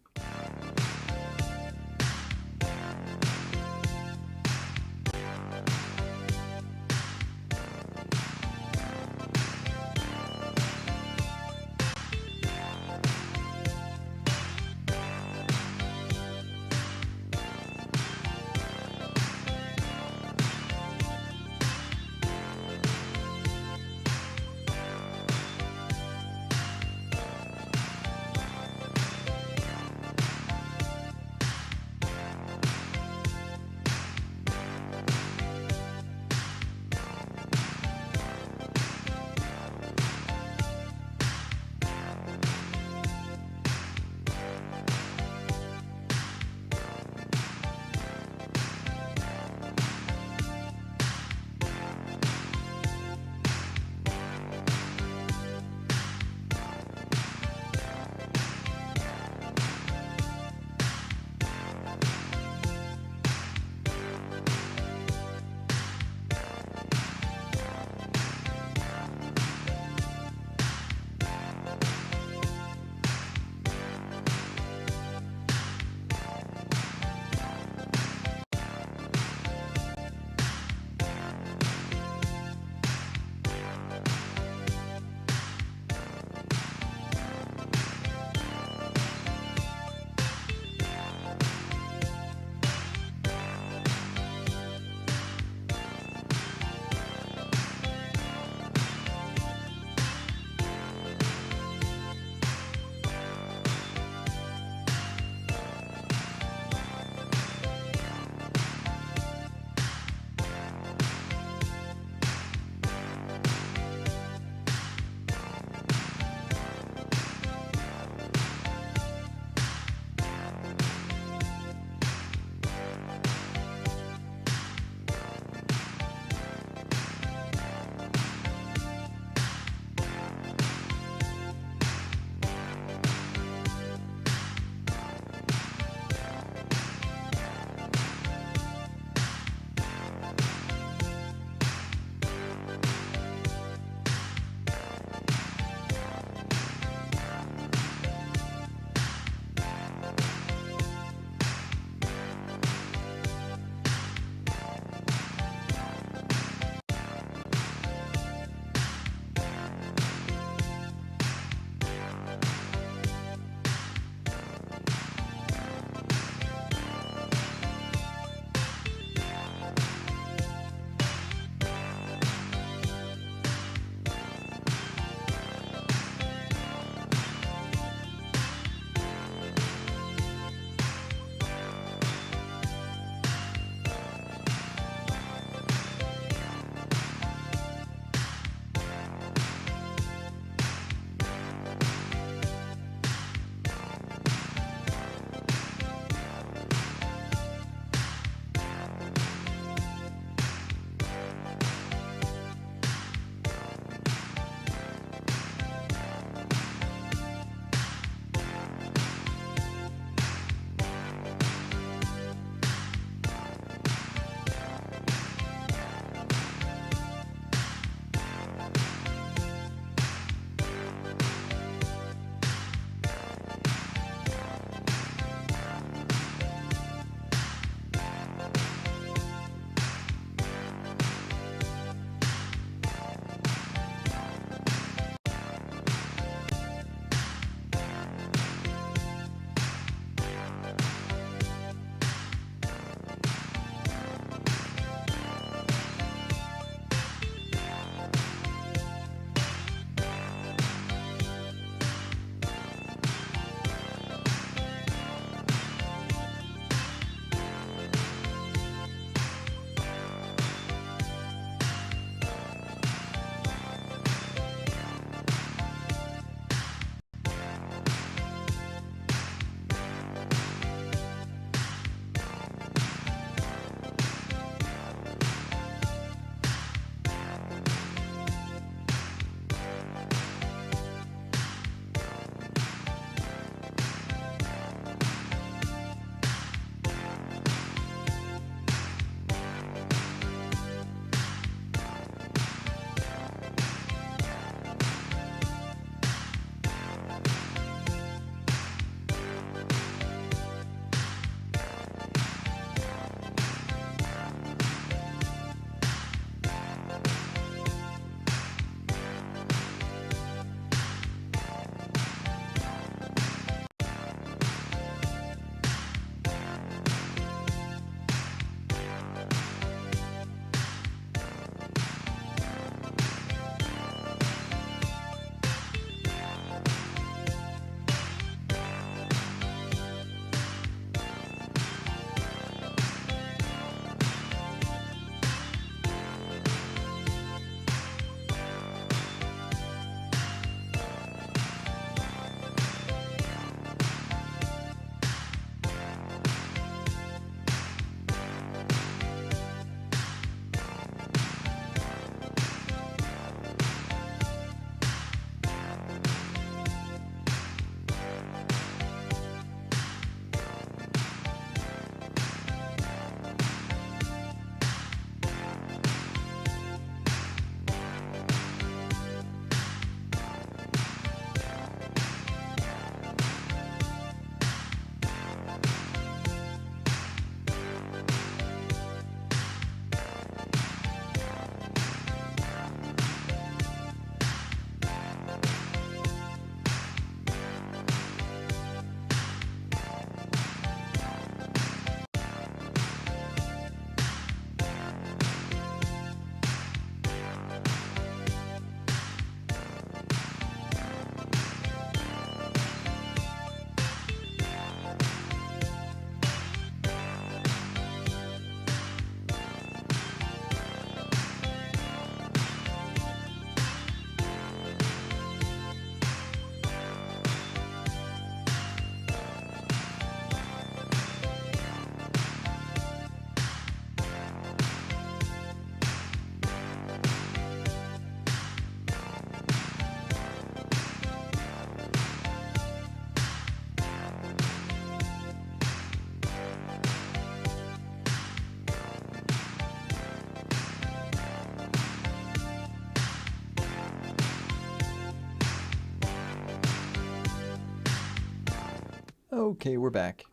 Okay, we're back.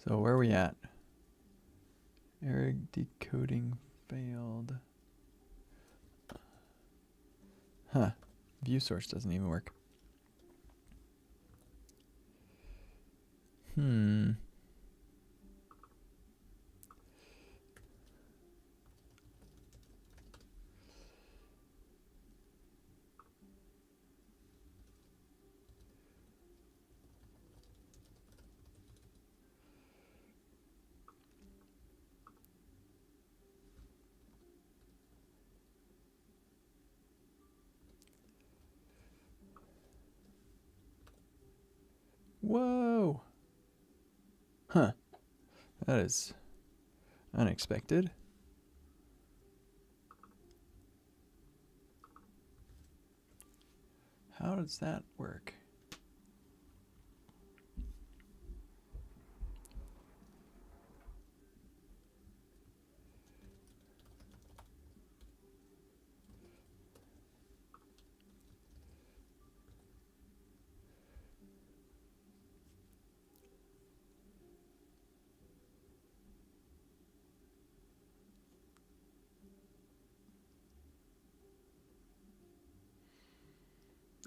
So where are we at? Error decoding failed. Huh. View source doesn't even work. Whoa. Huh. That is unexpected. How does that work?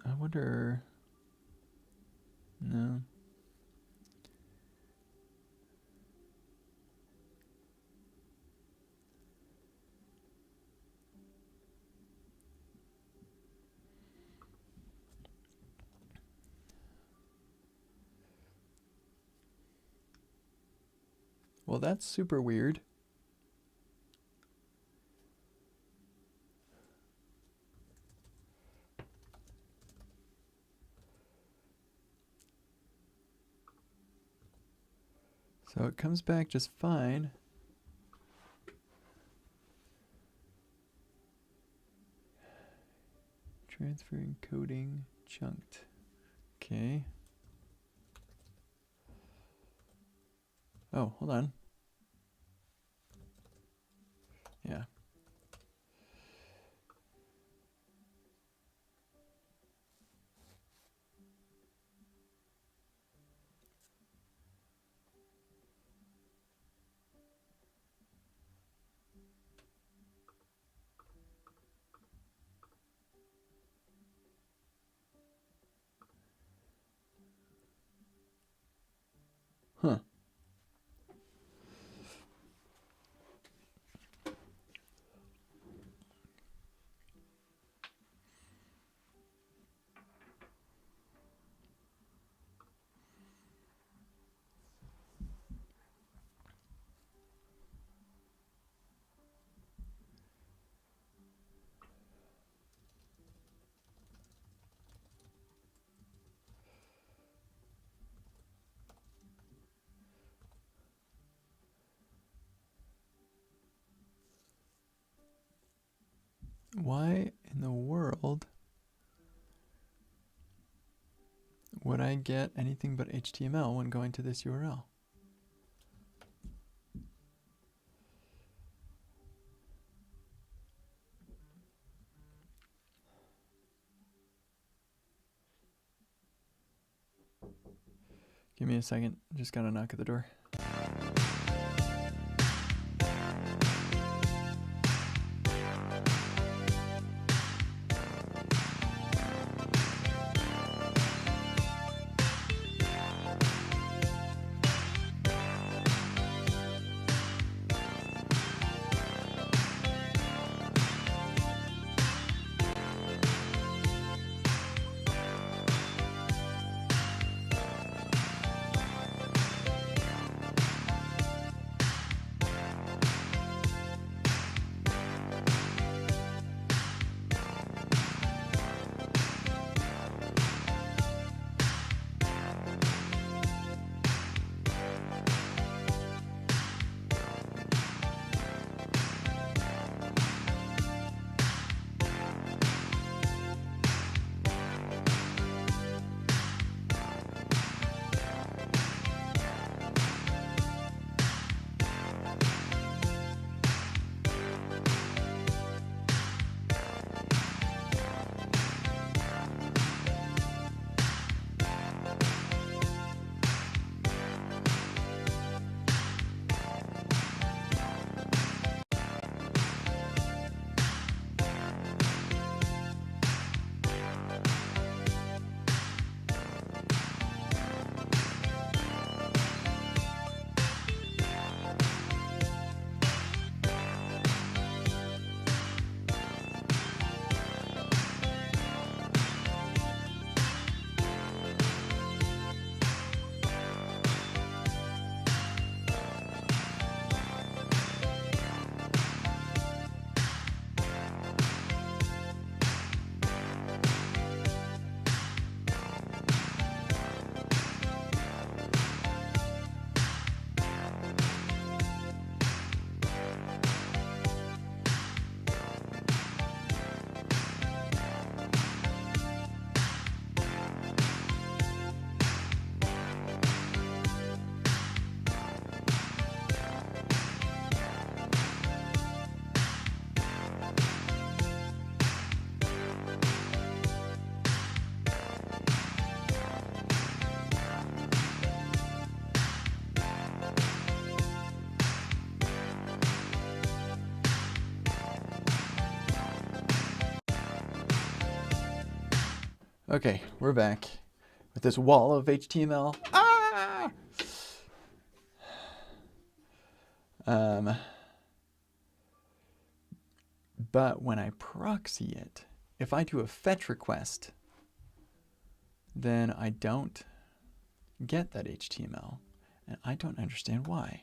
I wonder. No. Well, that's super weird. So it comes back just fine. Transfer encoding chunked. Okay. Oh, hold on. Yeah. Huh. Why in the world would I get anything but HTML when going to this URL? Give me a second. Just gotta knock at the door. Okay, we're back with this wall of HTML. Ah! But when I proxy it, if I do a fetch request, then I don't get that HTML, and I don't understand why.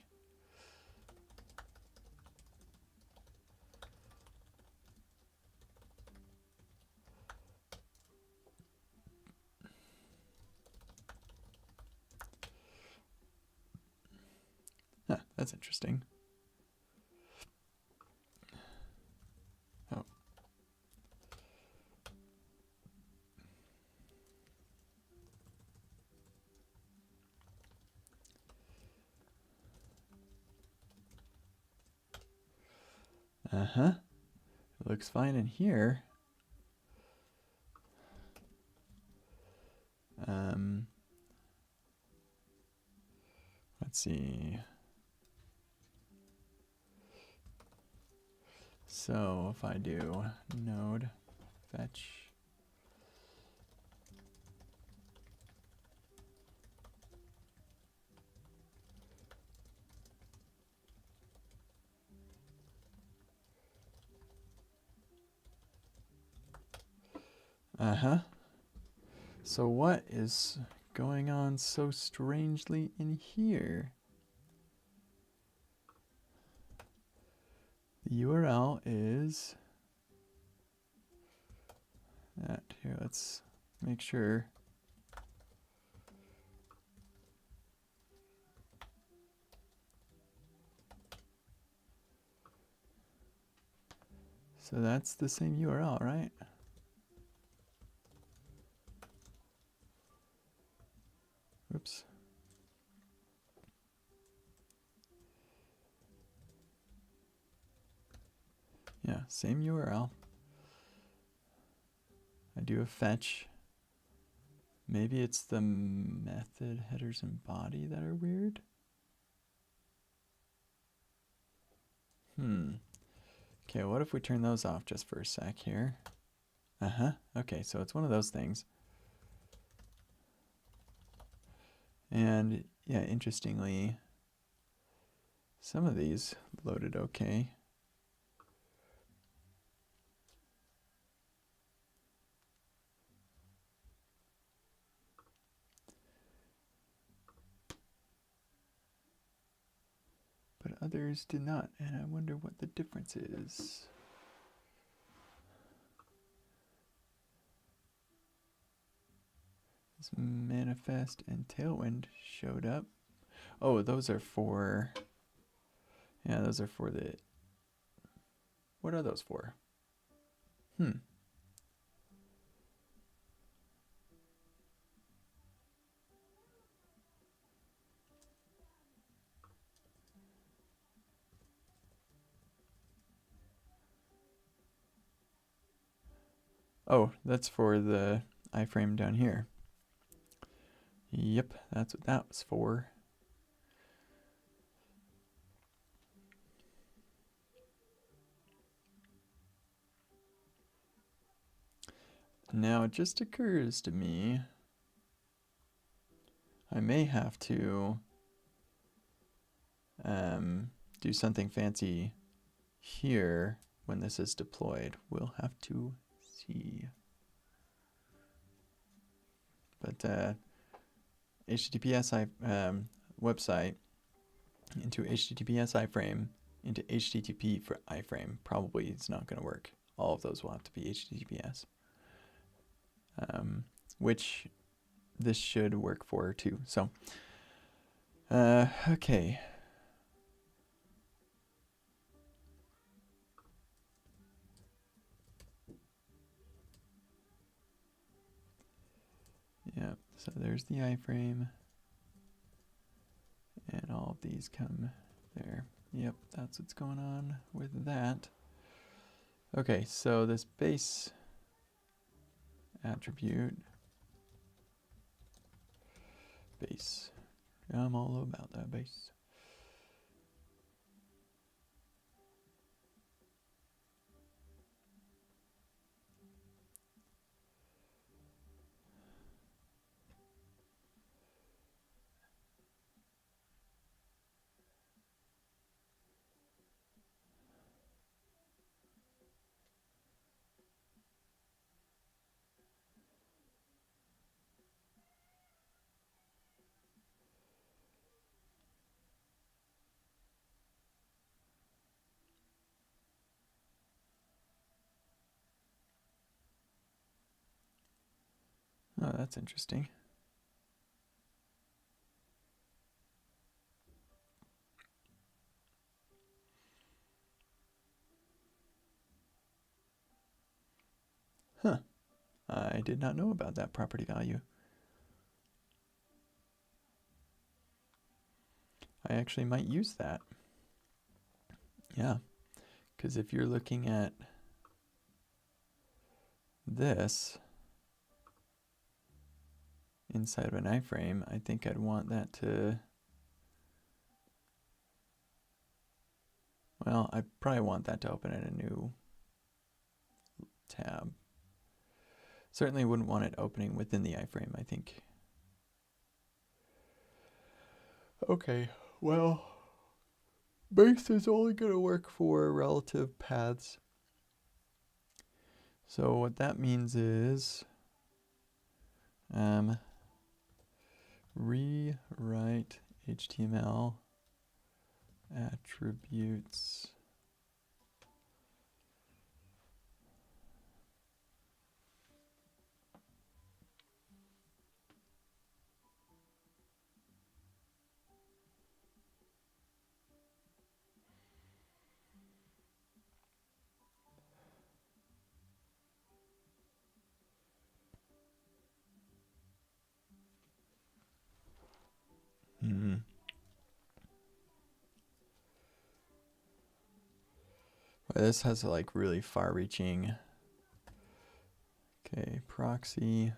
Huh, that's interesting. Oh. Uh-huh. It looks fine in here. Let's see. So if I do node fetch, so what is going on so strangely in here? The URL is that. Here, let's make sure. So that's the same URL, right? Oops. Yeah, same URL. I do a fetch. Maybe it's the method headers and body that are weird. Okay, what if we turn those off just for a sec here? Okay, so it's one of those things. And yeah, interestingly, some of these loaded okay. But others did not, and I wonder what the difference is. This manifest and tailwind showed up. Oh, those are for, yeah, those are for the, what are those for? Oh, that's for the iframe down here. Yep, that's what that was for. Now it just occurs to me, I may have to do something fancy here when this is deployed. We'll have to see. But HTTPS website into HTTPS iframe into HTTP for iframe probably is not going to work. All of those will have to be HTTPS, which this should work for too. So, okay. Yep, so there's the iframe. And all of these come there. Yep, that's what's going on with that. Okay, so this base attribute, base, I'm all about that base. Oh, that's interesting. Huh. I did not know about that property value. I actually might use that. Yeah, because if you're looking at this inside of an iframe, I think I'd want that to, well, I probably want that to open in a new tab. Certainly wouldn't want it opening within the iframe, I think. Okay, well, base is only going to work for relative paths. So what that means is rewrite HTML attributes Well, this has like really far-reaching. Okay, proxy,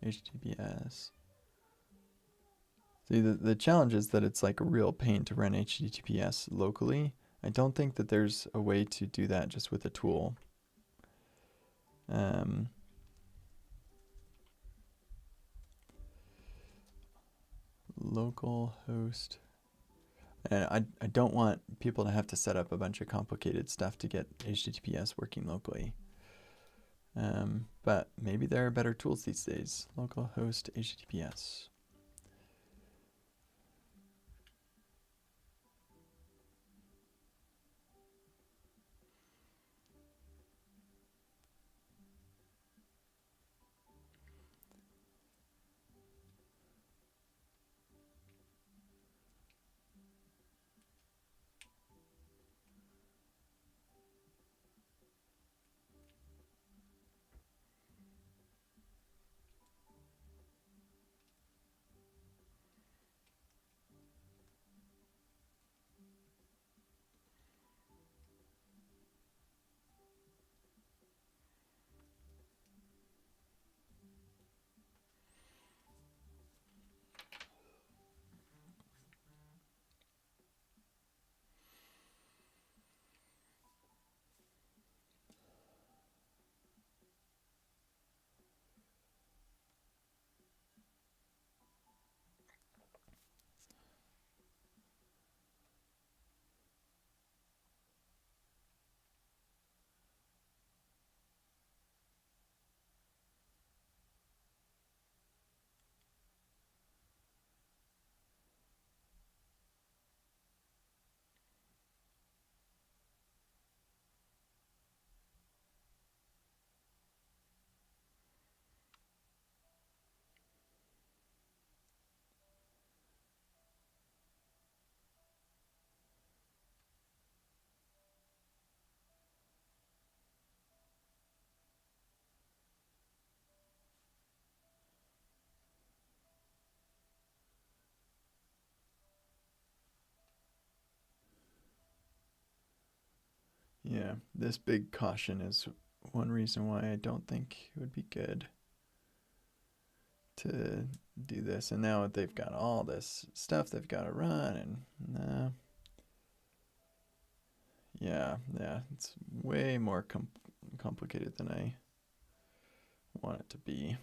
HTTPS. See, the challenge is that it's like a real pain to run HTTPS locally. I don't think that there's a way to do that just with a tool. Local host. And I don't want people to have to set up a bunch of complicated stuff to get HTTPS working locally. But maybe there are better tools these days. Localhost HTTPS. Yeah, this big caution is one reason why I don't think it would be good to do this. And now they've got all this stuff they've got to run, and yeah, it's way more complicated than I want it to be.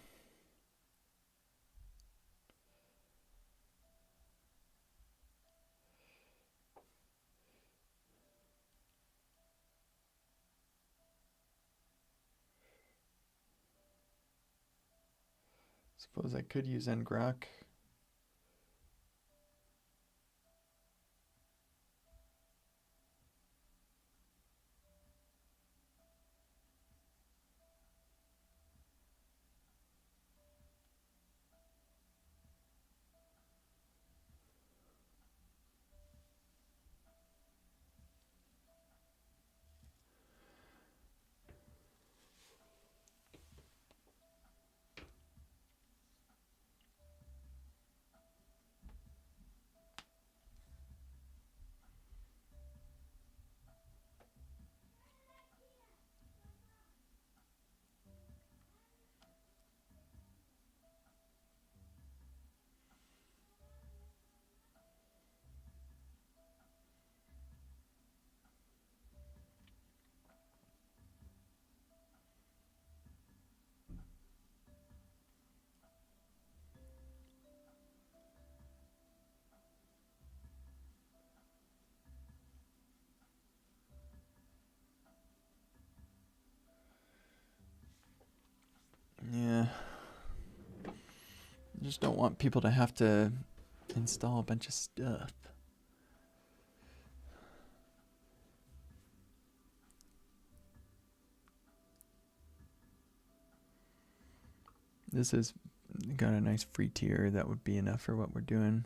Suppose I could use ngrok. just don't want people to have to install a bunch of stuff. This has got a nice free tier that would be enough for what we're doing.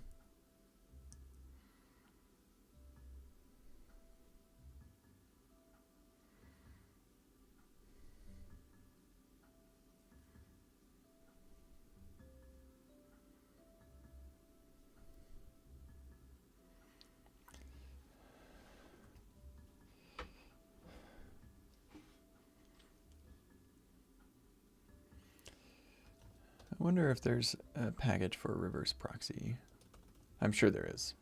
I wonder if there's a package for reverse proxy. I'm sure there is.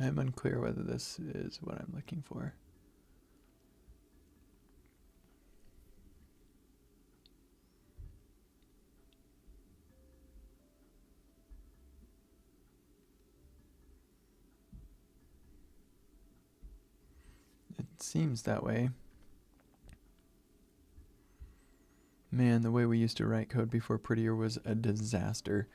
I am unclear whether this is what I'm looking for. It seems that way. Man, the way we used to write code before Prettier was a disaster.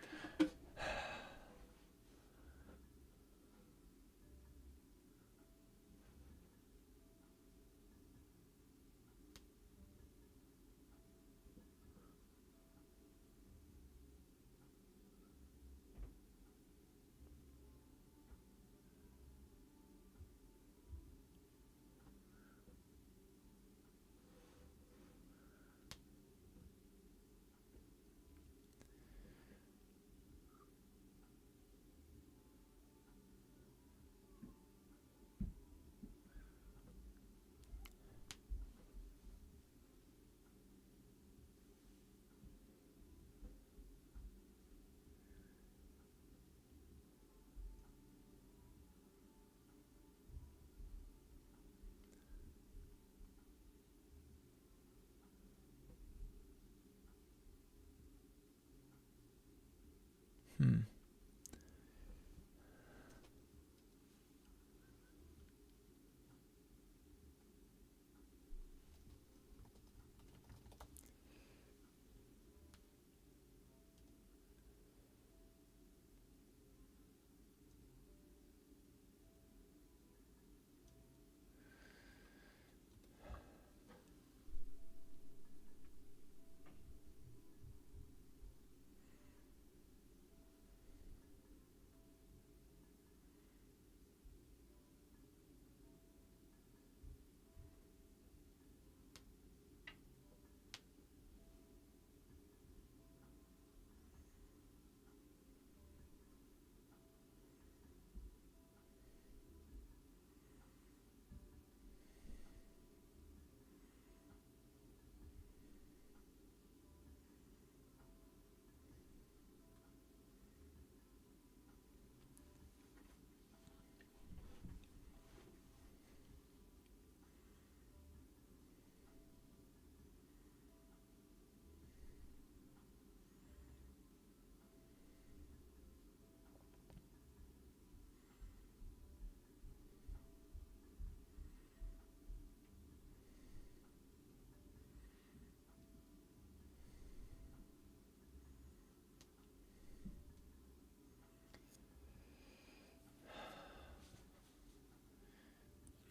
Hmm.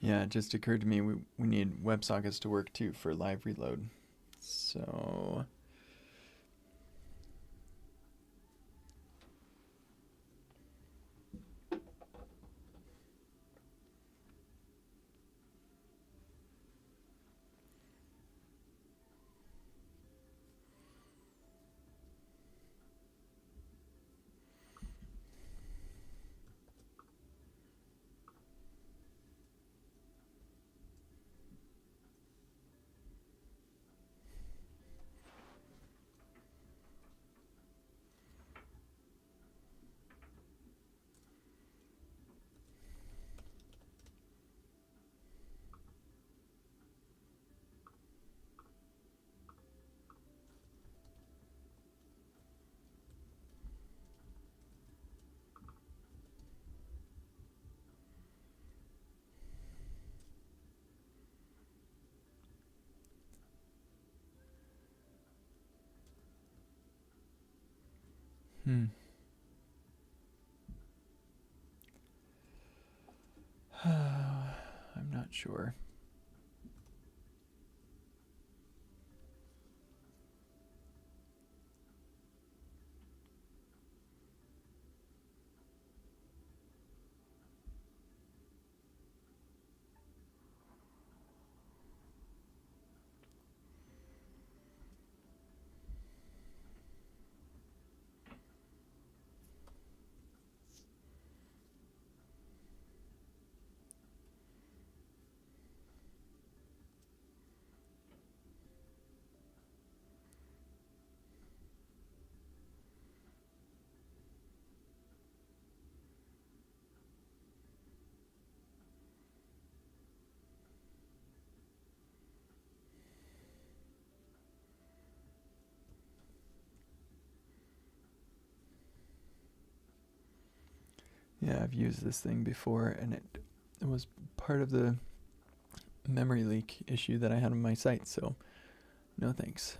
Yeah, it just occurred to me we need WebSockets to work too for live reload. So I'm not sure. Yeah, I've used this thing before, and it was part of the memory leak issue that I had on my site, so no thanks.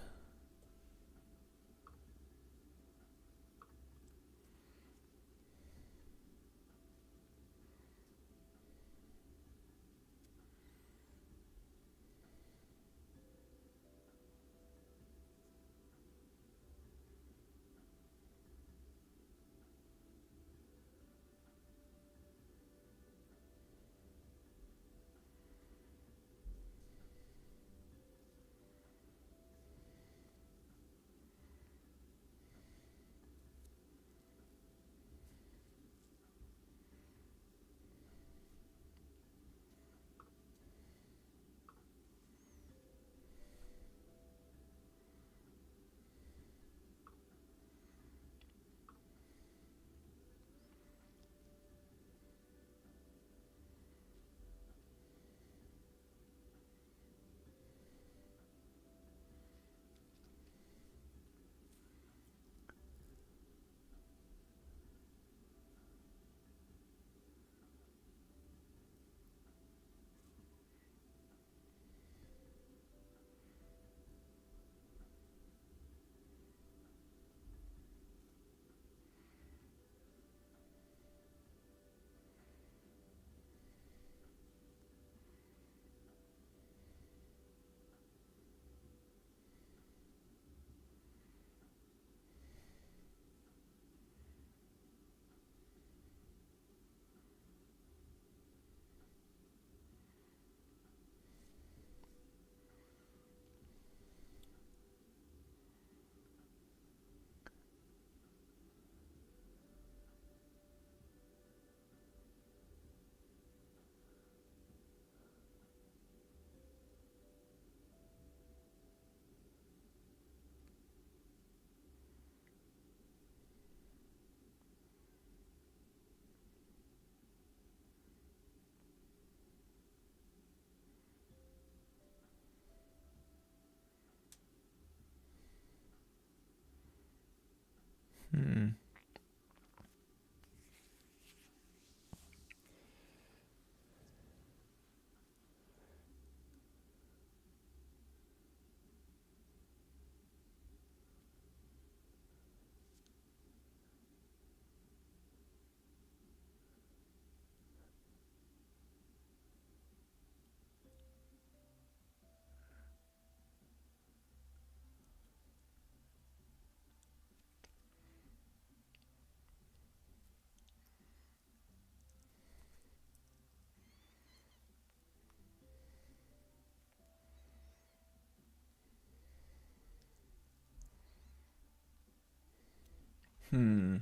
Hmm. Hmm.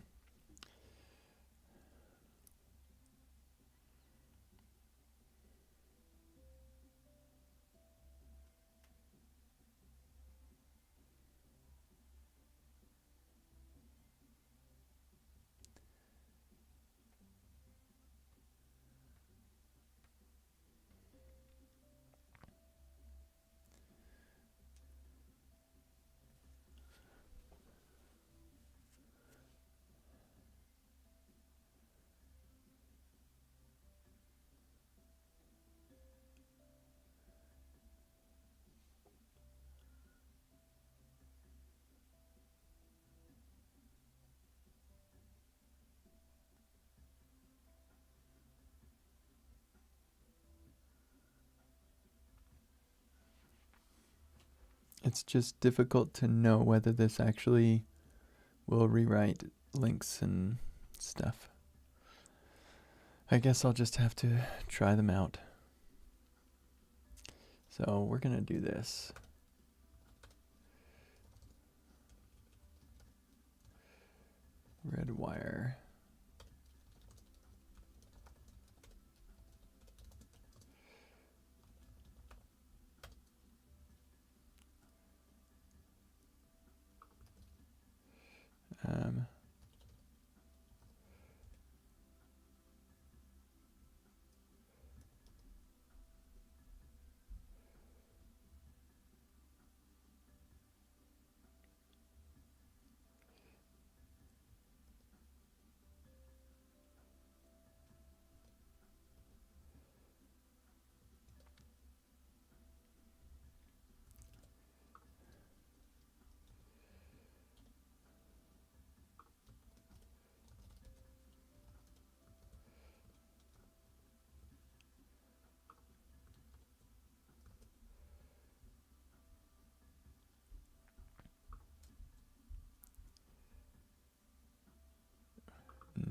It's just difficult to know whether this actually will rewrite links and stuff. I guess I'll just have to try them out. So we're gonna do this. Red wire. Um,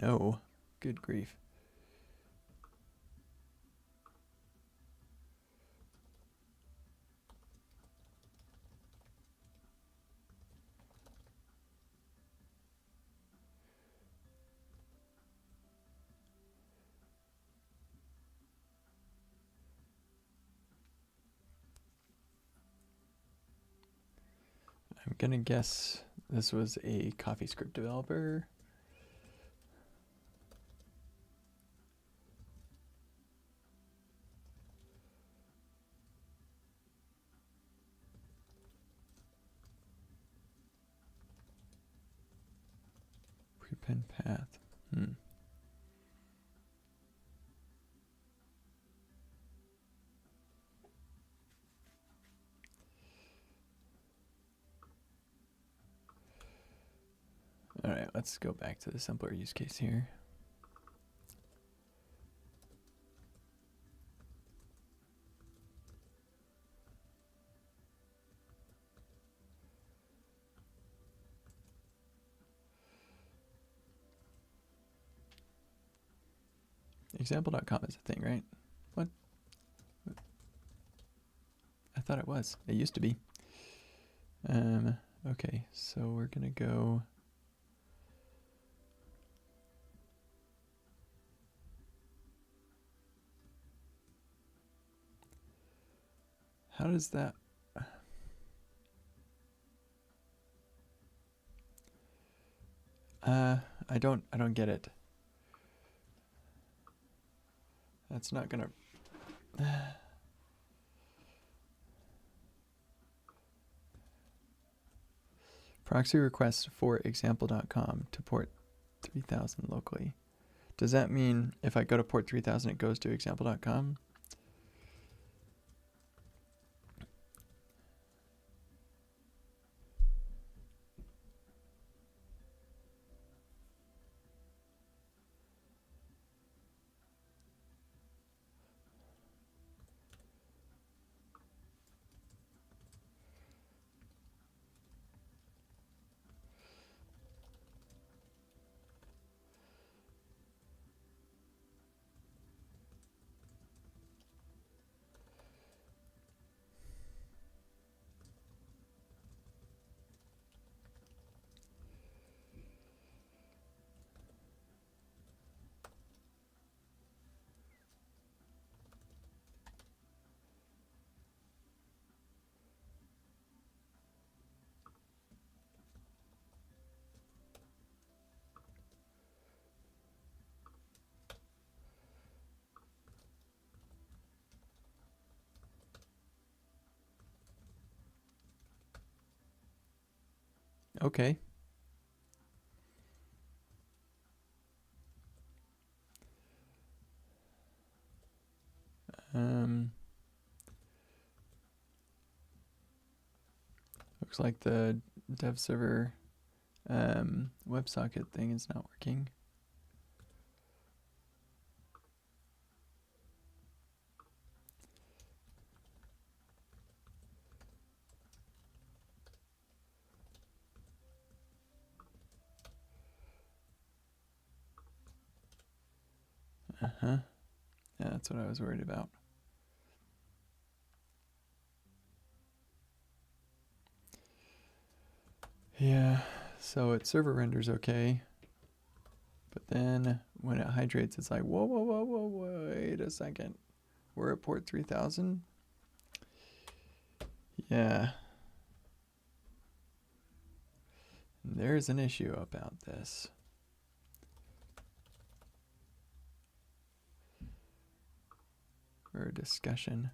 no. Good grief. I'm gonna guess this was a CoffeeScript developer. Prepend path. All right, let's go back to the simpler use case here. Example.com is a thing, right? What? I thought it was. It used to be. Okay, so we're gonna go. How does that? I don't get it. That's not gonna. Proxy request for example.com to port 3000 locally. Does that mean if I go to port 3000, it goes to example.com? Okay. Looks like the dev server WebSocket thing is not working. Yeah, that's what I was worried about. Yeah, so its server renders okay, but then when it hydrates, it's like, whoa, whoa, whoa, whoa, wait a second. We're at port 3000? Yeah. There's an issue about this. Or a discussion.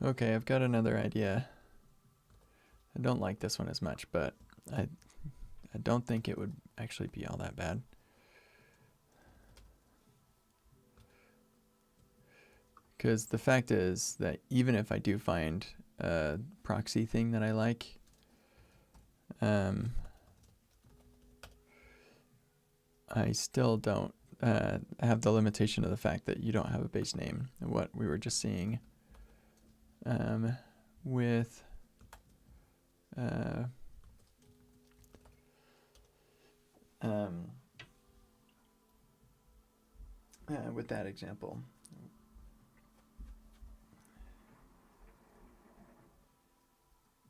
Okay, I've got another idea. I don't like this one as much, but I don't think it would actually be all that bad. Because the fact is that even if I do find a proxy thing that I like, I still don't have the limitation of the fact that you don't have a base name. What we were just seeing with with that example.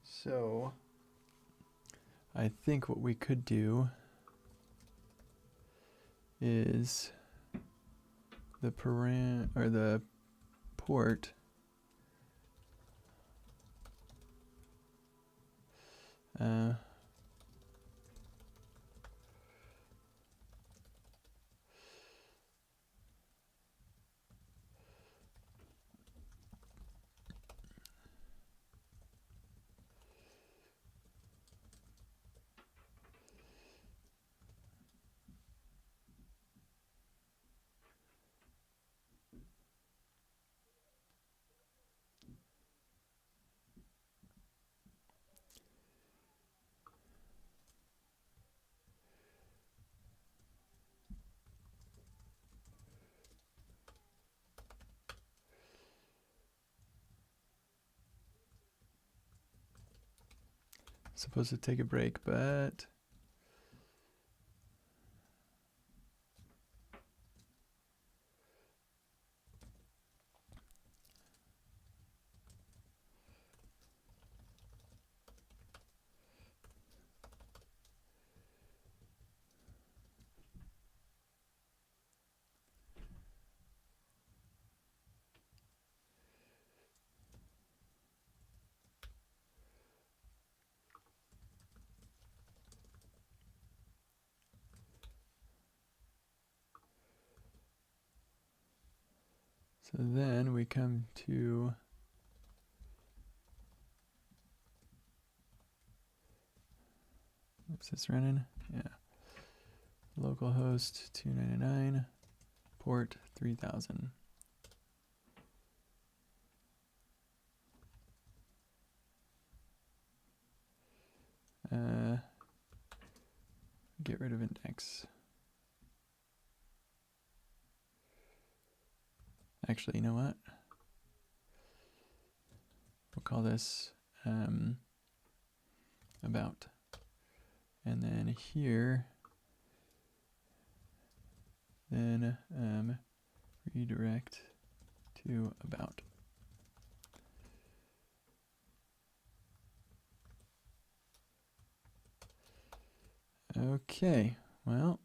So I think what we could do is the port supposed to take a break, but so then we come to is this running? Yeah. Localhost 299, port 3000. get rid of index. Actually, you know what? We'll call this about. And then here, then redirect to about. Okay, well.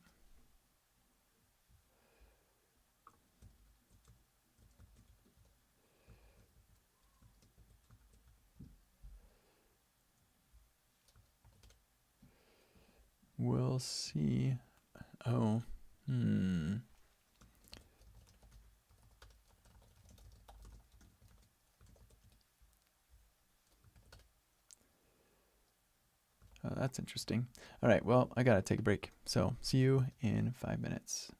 We'll see. Oh, Oh, that's interesting. All right, well, I gotta take a break. So see you in 5 minutes.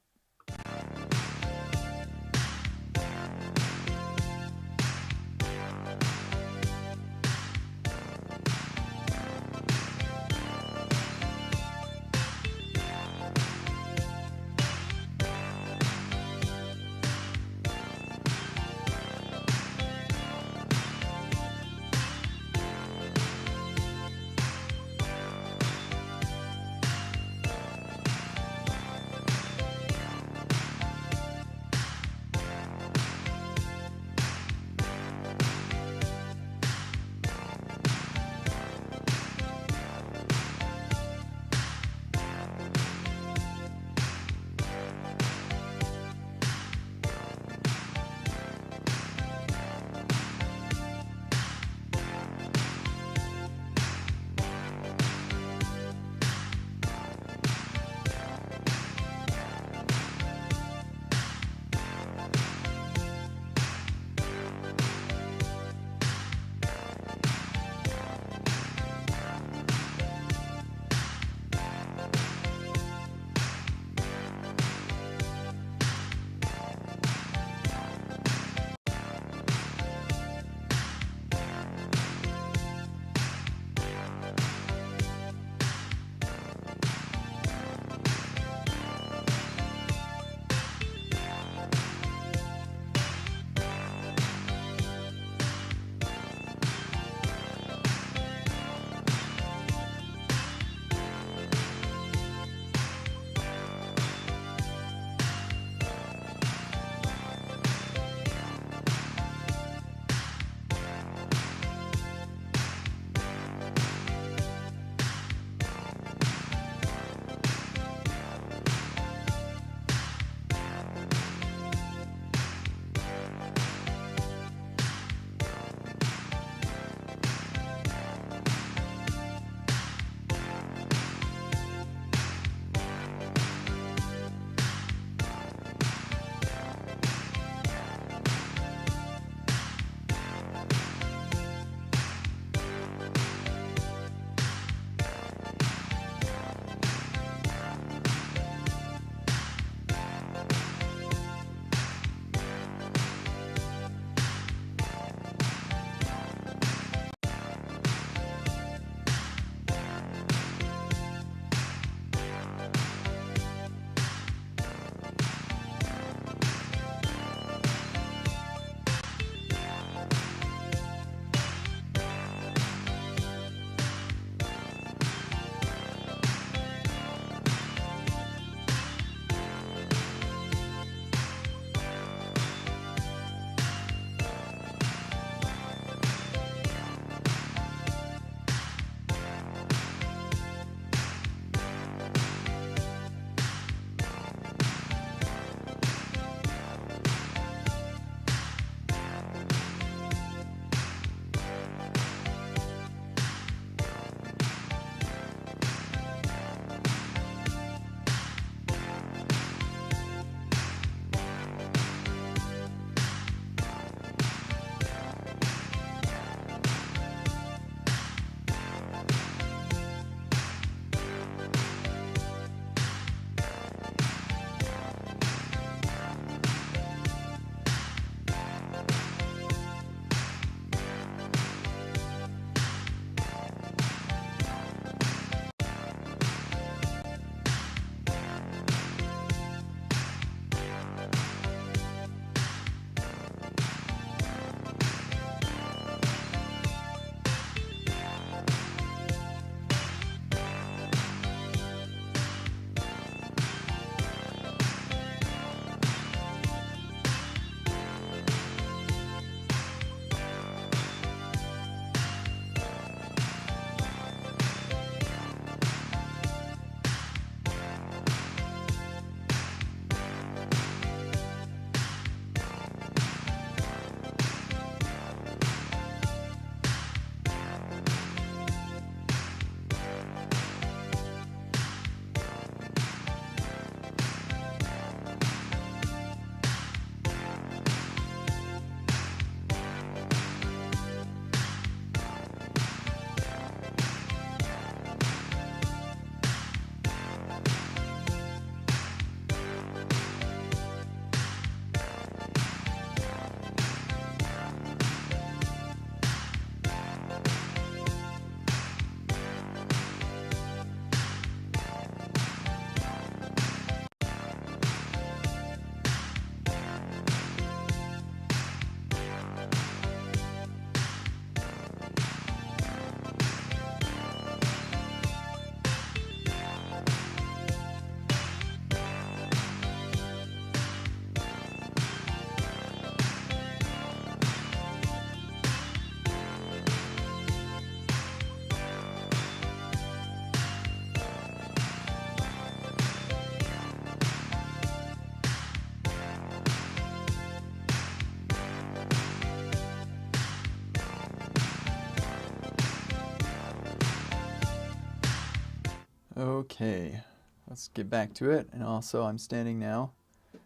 Okay, let's get back to it. And also I'm standing now,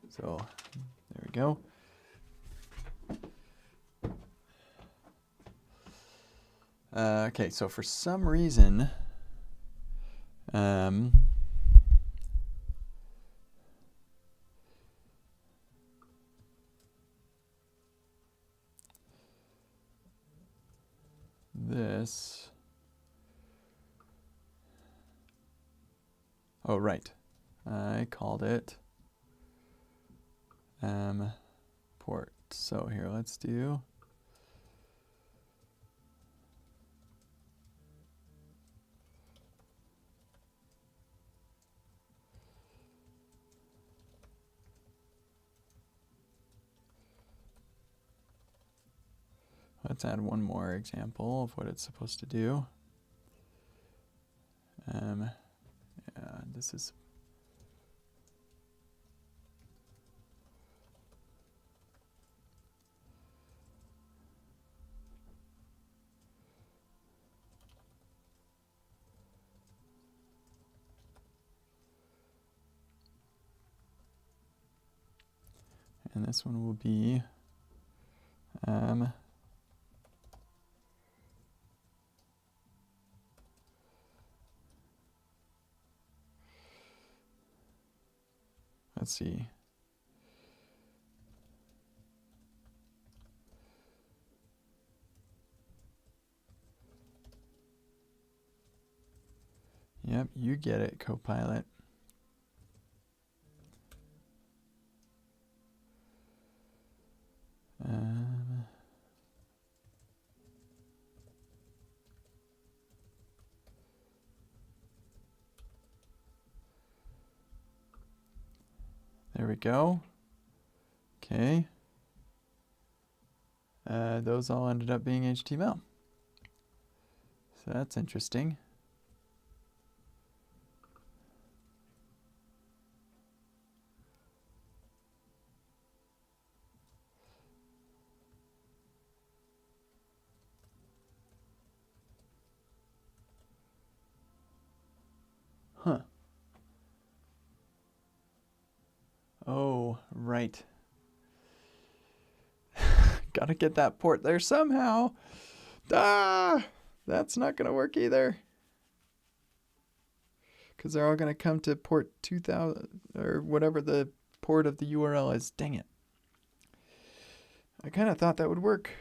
so there we go. Okay, so for some reason, this, oh right, I called it port. So here, let's do let's add one more example of what it's supposed to do. Yeah, this is and this one will be let's see. Yep, you get it, Copilot. There we go. Okay. Those all ended up being HTML. So that's interesting. Huh. Oh, right. Gotta get that port there somehow. Ah, that's not gonna work either. Because they're all gonna come to port 2000 or whatever the port of the URL is. Dang it. I kind of thought that would work.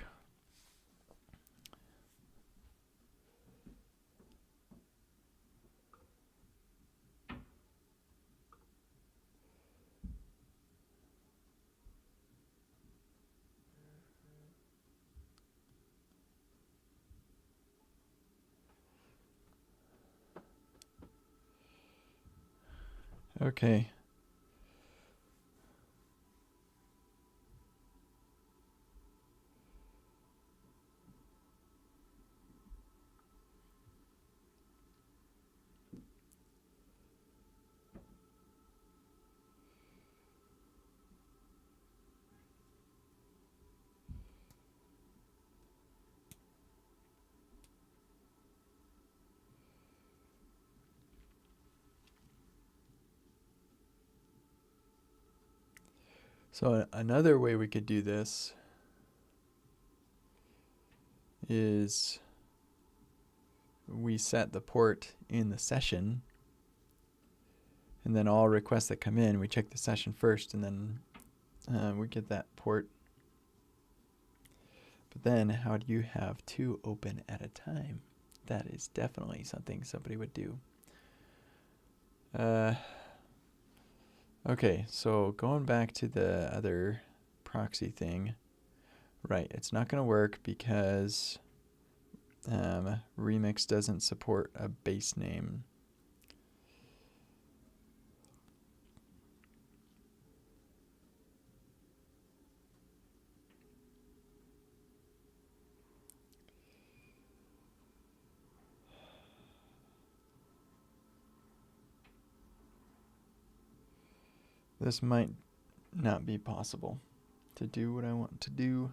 Okay. So another way we could do this is we set the port in the session, and then all requests that come in, we check the session first, and then we get that port. But then how do you have two open at a time? That is definitely something somebody would do. Okay, so going back to the other proxy thing, right, it's not going to work because Remix doesn't support a base name. This might not be possible to do what I want to do.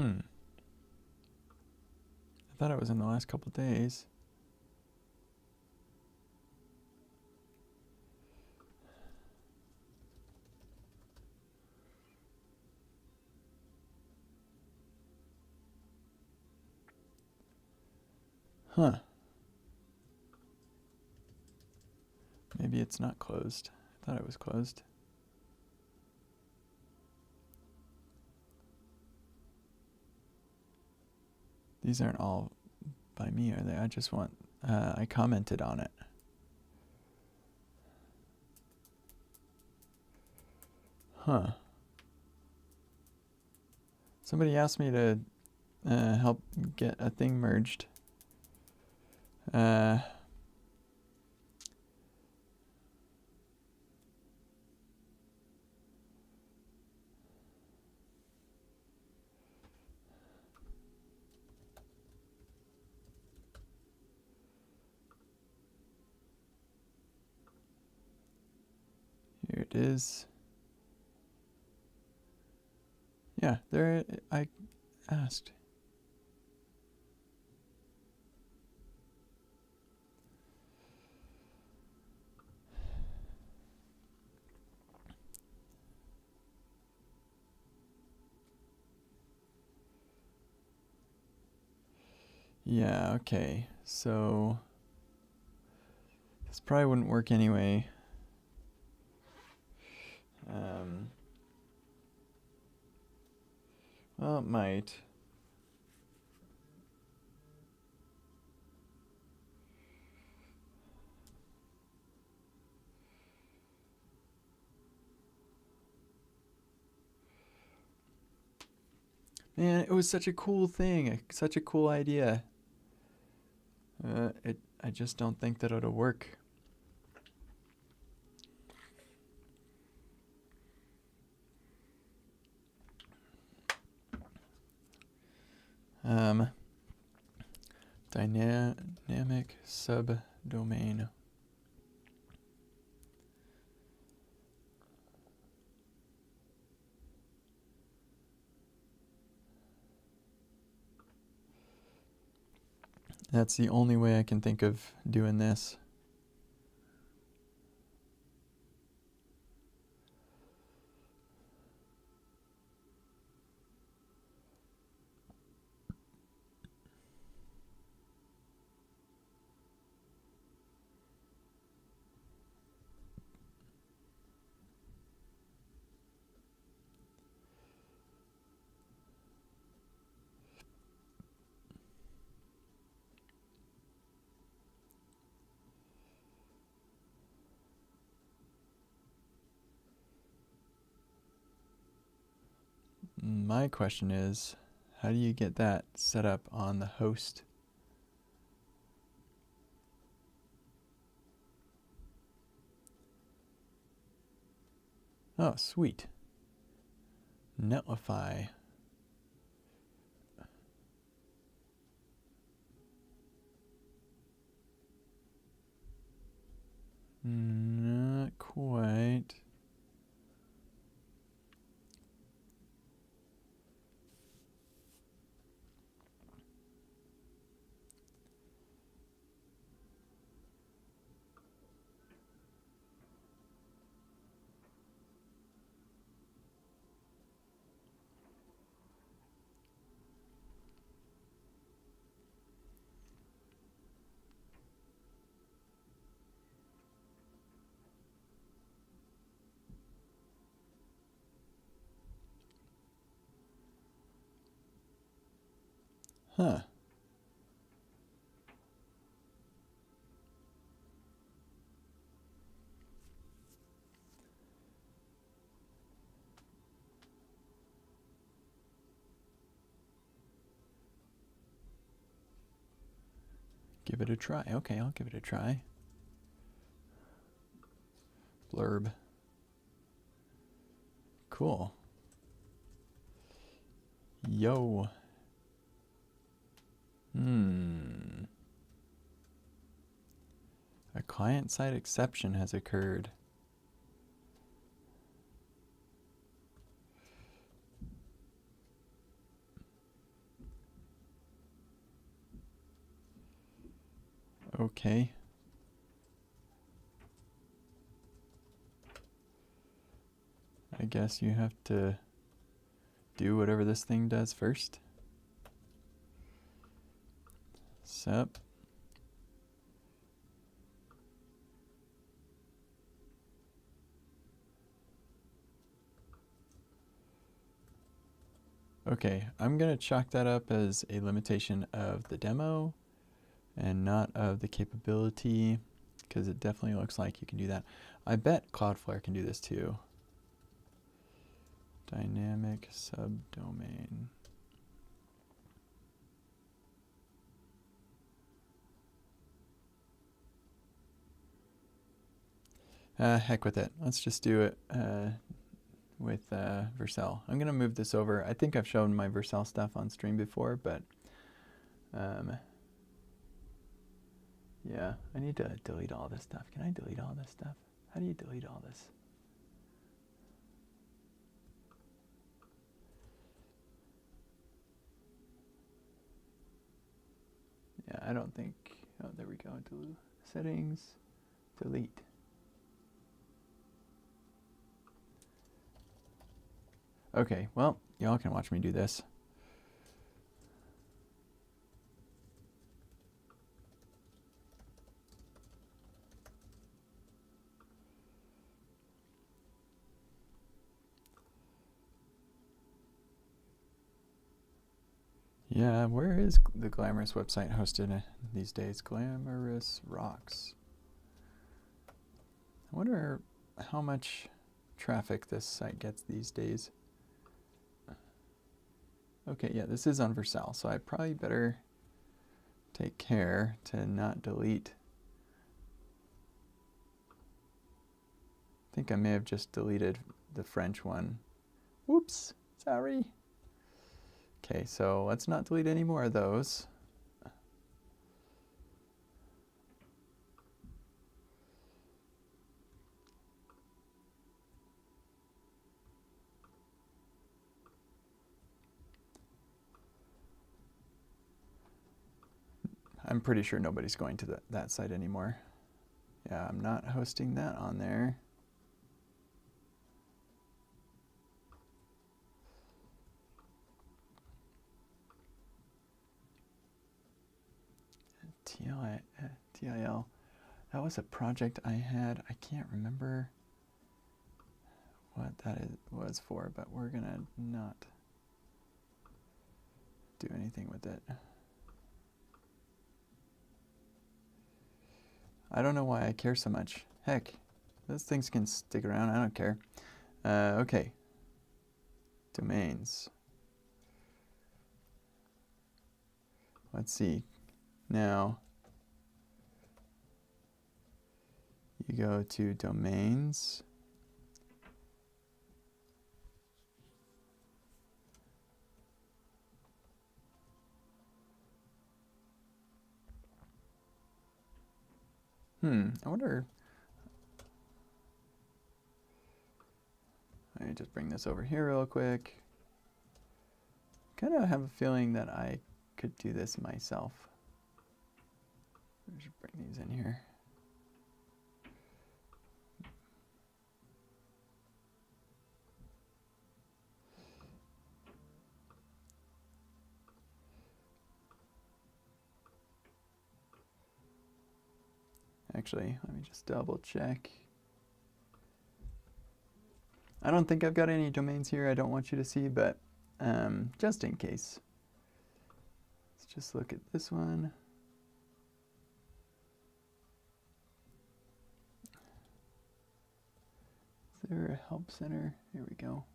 I thought it was in the last couple days. Huh. Maybe it's not closed. I thought it was closed. These aren't all by me, are they? I just want, I commented on it. Huh. Somebody asked me to help get a thing merged. Here it is. Yeah, there I asked. Yeah, okay. So this probably wouldn't work anyway. Well, it might. Man, it was such a cool thing, such a cool idea. I just don't think that it'll work. Dynamic subdomain. That's the only way I can think of doing this. My question is, how do you get that set up on the host? Oh, sweet. Netlify. Not quite. Huh. Give it a try. Okay, I'll give it a try. Blurb. Cool. Yo. A client-side exception has occurred. Okay. I guess you have to do whatever this thing does first. Sup. Okay, I'm going to chalk that up as a limitation of the demo and not of the capability, because it definitely looks like you can do that. I bet Cloudflare can do this too. Dynamic subdomain. Heck with it. Let's just do it with Vercel. I'm going to move this over. I think I've shown my Vercel stuff on stream before, but yeah, I need to delete all this stuff. Can I delete all this stuff? How do you delete all this? Yeah, I don't think, oh, there we go. Settings, delete. Okay, well, y'all can watch me do this. Yeah, where is the Glamorous website hosted these days? Glamorous Rocks. I wonder how much traffic this site gets these days. Okay, yeah, this is on Vercel, so I probably better take care to not delete. I think I may have just deleted the French one. Whoops, sorry. Okay, so let's not delete any more of those. I'm pretty sure nobody's going to that site anymore. Yeah, I'm not hosting that on there. TIL. That was a project I had. I can't remember what that was for, but we're going to not do anything with it. I don't know why I care so much. Heck, those things can stick around. I don't care. Okay. Domains. Let's see. Now, you go to domains. I wonder. Let me just bring this over here real quick. Kind of have a feeling that I could do this myself. I should bring these in here. Actually, let me just double check. I don't think I've got any domains here I don't want you to see, but just in case. Let's just look at this one. Is there a help center? Here we go.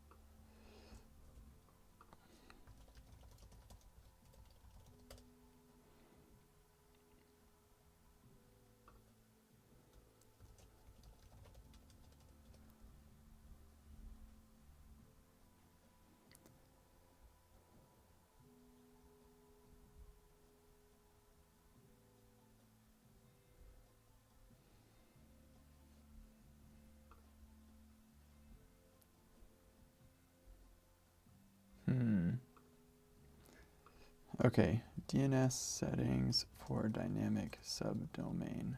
Okay, DNS settings for dynamic subdomain.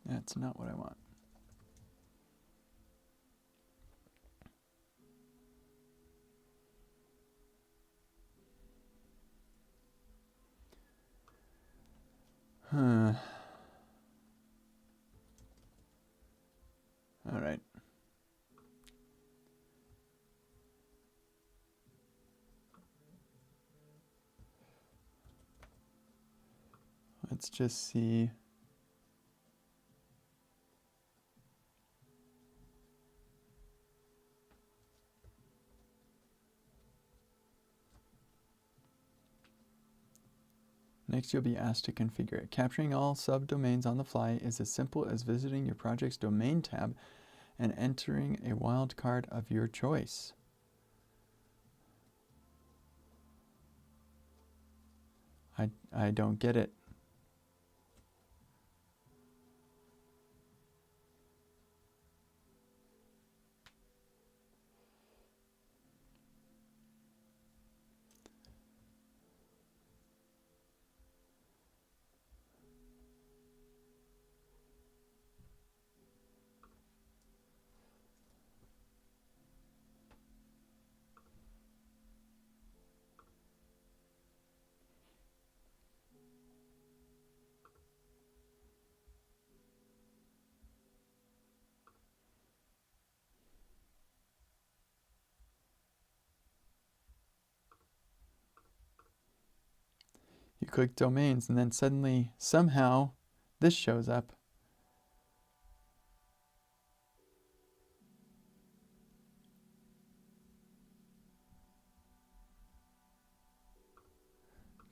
That's not what I want. Huh. All right. Let's just see. Next, you'll be asked to configure it. Capturing all subdomains on the fly is as simple as visiting your project's domain tab and entering a wildcard of your choice. I don't get it. You click domains and then suddenly, somehow, this shows up.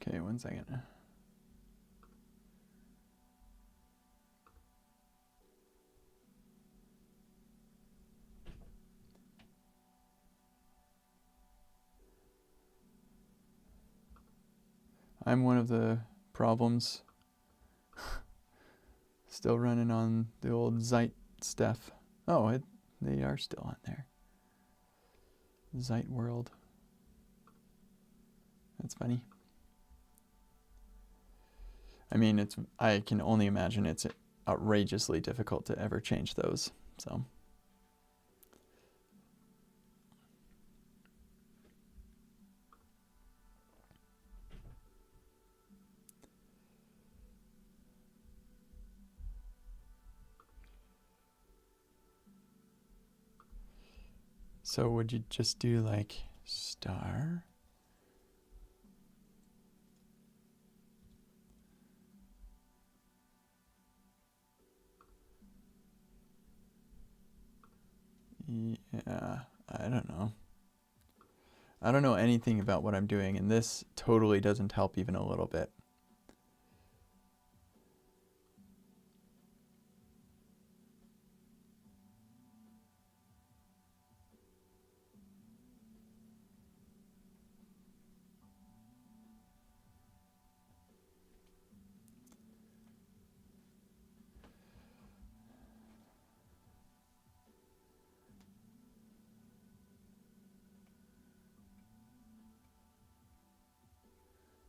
Okay, 1 second. I'm one of the problems. Still running on the old Zeit stuff. Oh, they are still on there. Zeit world. That's funny. I mean, I can only imagine it's outrageously difficult to ever change those. So would you just do like star? Yeah, I don't know. I don't know anything about what I'm doing, and this totally doesn't help even a little bit.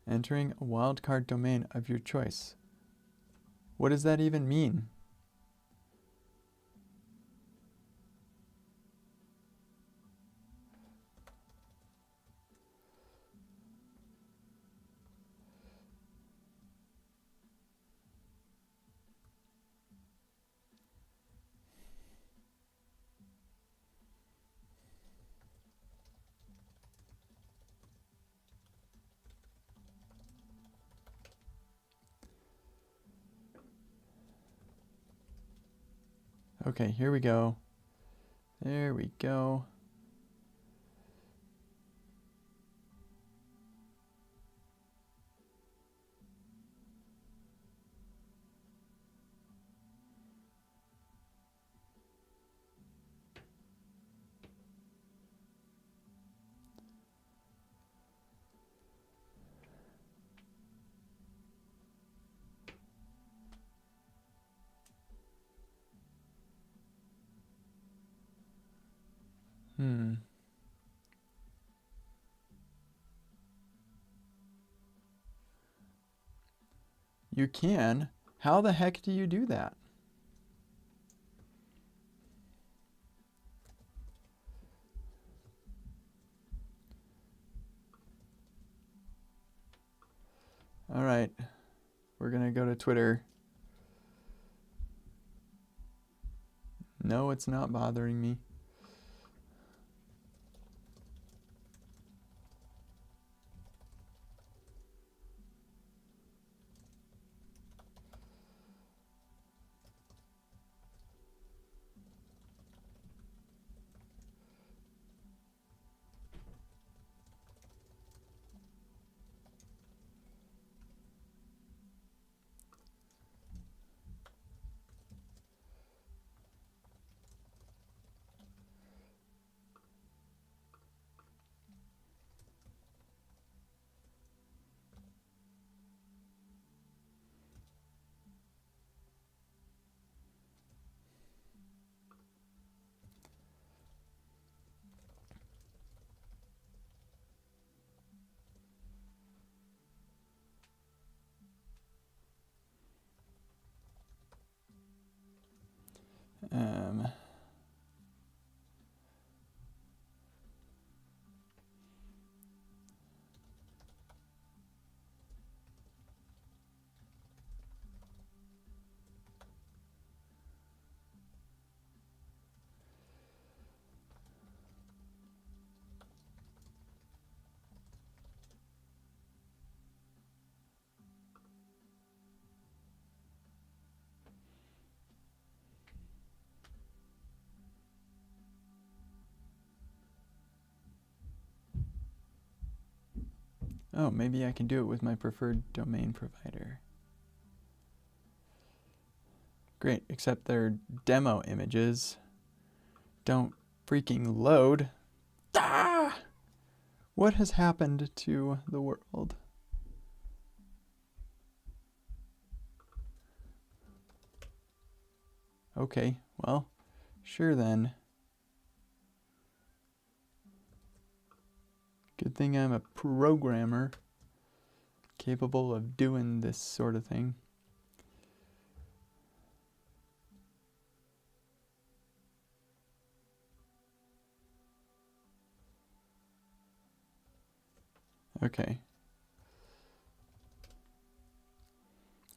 Entering a wildcard domain of your choice. What does that even mean? Okay, here we go. There we go. You can. How the heck do you do that? All right, we're gonna go to Twitter. No, it's not bothering me. Oh, maybe I can do it with my preferred domain provider. Great, except their demo images don't freaking load. Ah! What has happened to the world? Okay, well, sure then. Good thing I'm a programmer capable of doing this sort of thing. Okay.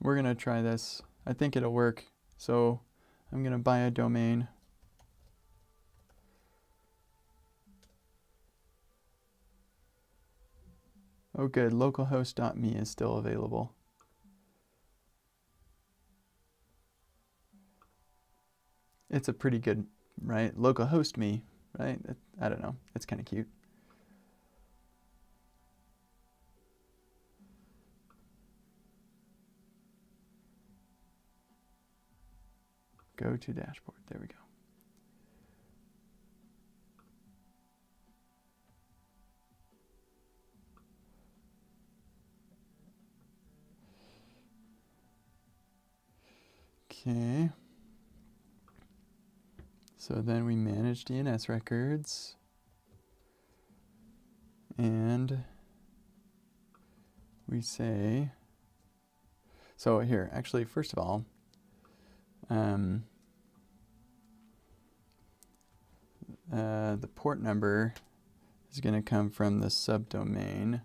We're gonna try this. I think it'll work. So I'm gonna buy a domain. Oh good, localhost.me is still available. It's a pretty good, right? Localhost me, right? I don't know. It's kind of cute. Go to dashboard. There we go. Okay. So then we manage DNS records. And we say, so here, actually, first of all, the port number is going to come from the subdomain.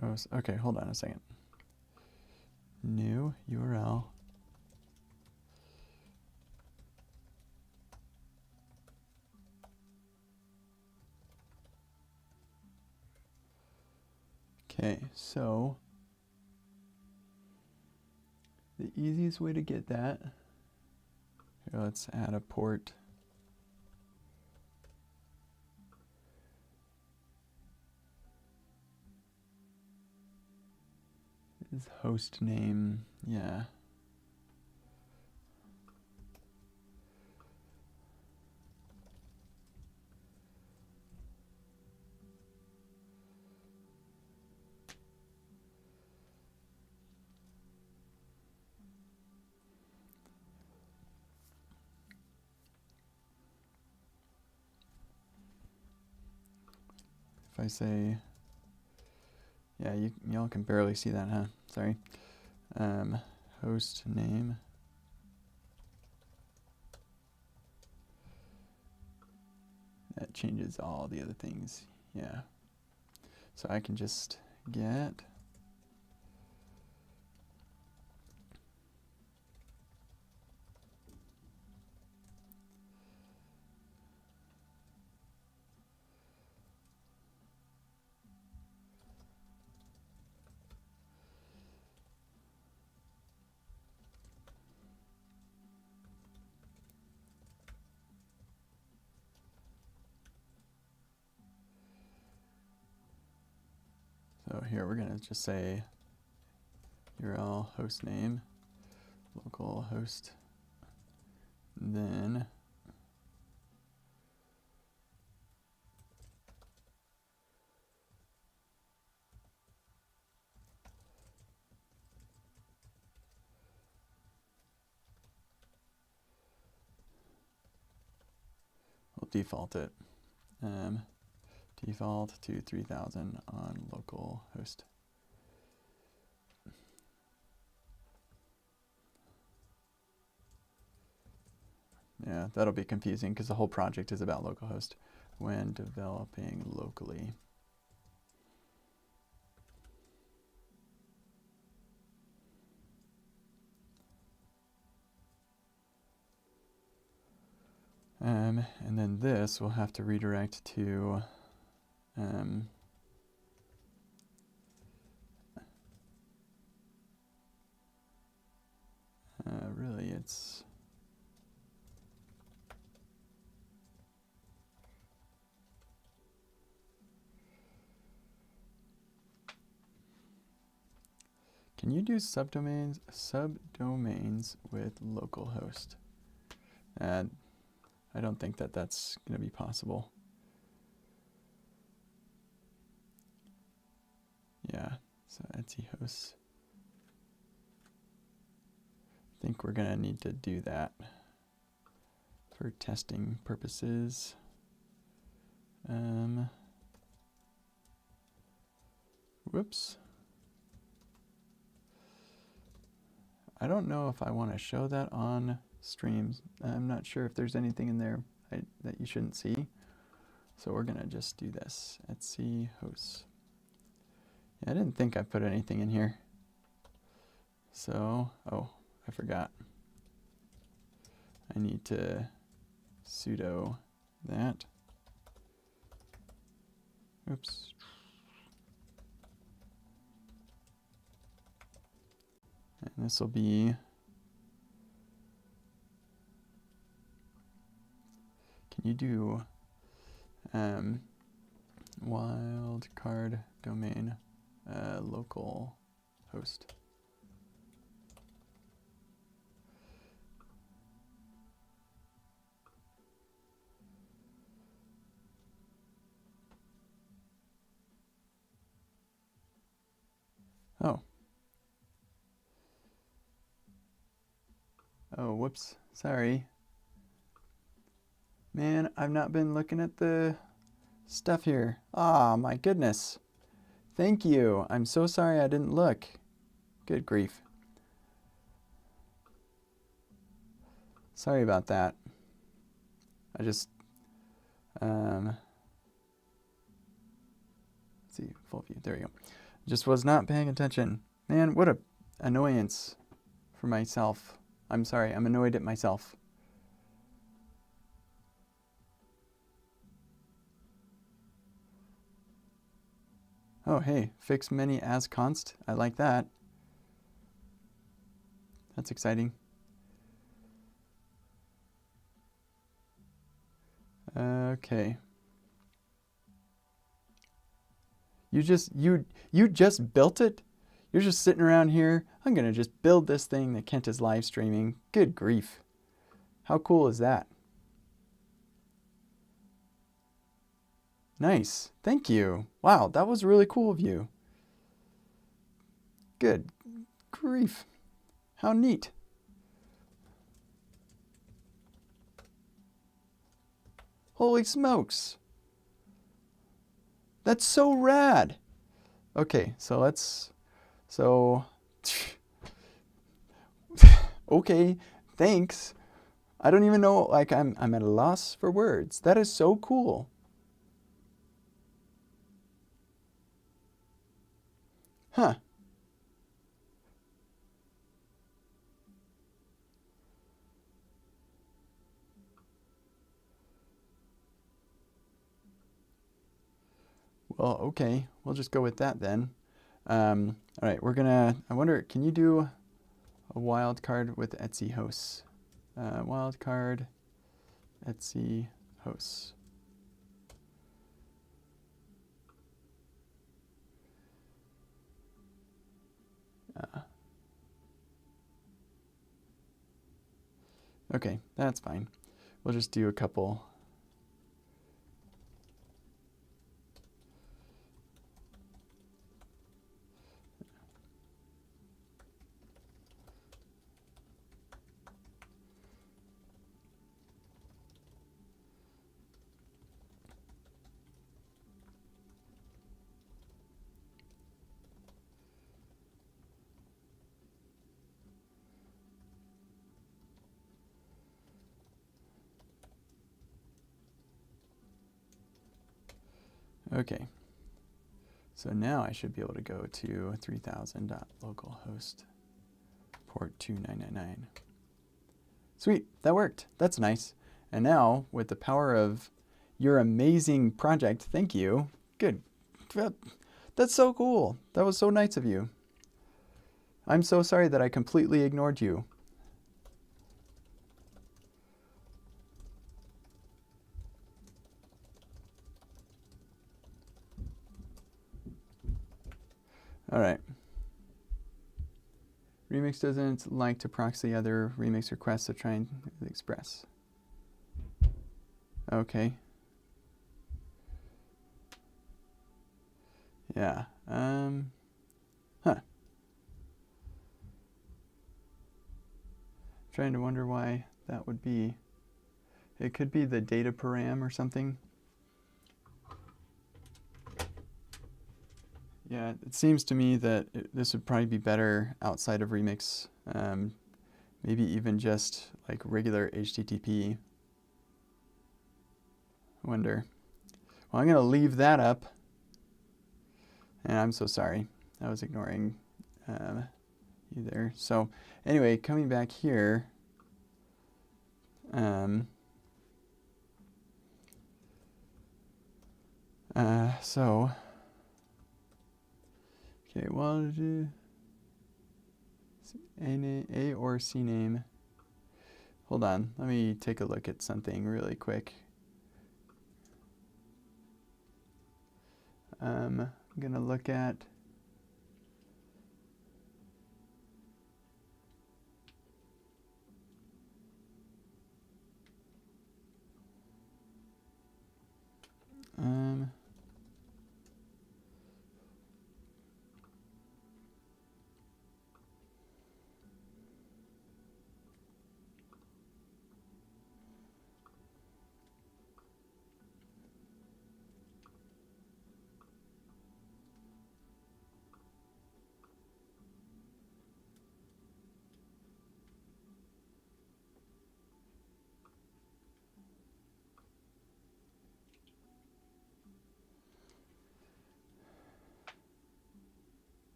Host. Okay, hold on a second. New URL. Okay, so the easiest way to get that, here, let's add a port. is host name, yeah. If I say, yeah, y'all can barely see that, huh? Sorry. Host name. That changes all the other things, yeah. So I can just get so here we're gonna just say URL host name, local host, then we'll default it. Default to 3000 on local host. Yeah, that'll be confusing because the whole project is about localhost when developing locally. And then this will have to redirect to really it's can you do subdomains with localhost? I don't think that that's going to be possible. Yeah, so Etsy hosts. I think we're going to need to do that for testing purposes. Whoops. I don't know if I want to show that on streams. I'm not sure if there's anything in there that you shouldn't see. So we're going to just do this. Etsy hosts. Yeah, I didn't think I put anything in here. So, oh, I forgot. I need to sudo that. Oops. And this will be, can you do wildcard domain local host? Oh. Oh, whoops. Sorry. Man, I've not been looking at the stuff here. Ah, my goodness. Thank you. I'm so sorry I didn't look. Good grief. Sorry about that. I just, let's see, full view. There we go. Just was not paying attention. Man, what a annoyance for myself. I'm sorry, I'm annoyed at myself. Oh, hey, fix many as const. I like that. That's exciting. Okay. You just built it? You're just sitting around here. I'm going to just build this thing that Kent is live streaming. Good grief. How cool is that? Nice. Thank you. Wow, that was really cool of you. Good grief. How neat. Holy smokes. That's so rad. Okay, so let's, okay, thanks. I don't even know, like I'm at a loss for words. That is so cool. Huh. Well, okay, we'll just go with that then. All right, I wonder, can you do a wildcard with Etsy hosts? Wildcard, Etsy hosts. Okay, that's fine. We'll just do a couple. Okay, so now I should be able to go to 3000.localhost port 2999. Sweet, that worked. That's nice. And now, with the power of your amazing project, thank you. Good. That's so cool. That was so nice of you. I'm so sorry that I completely ignored you. All right. Remix doesn't like to proxy other remix requests, so try and express. Okay. Yeah. Huh. Trying to wonder why that would be. It could be the data param or something. Yeah, it seems to me that this would probably be better outside of Remix. Maybe even just like regular HTTP. I wonder. Well, I'm going to leave that up. And I'm so sorry. I was ignoring you there. So anyway, coming back here. Okay, well, A or C name. Hold on, let me take a look at something really quick. I'm gonna look at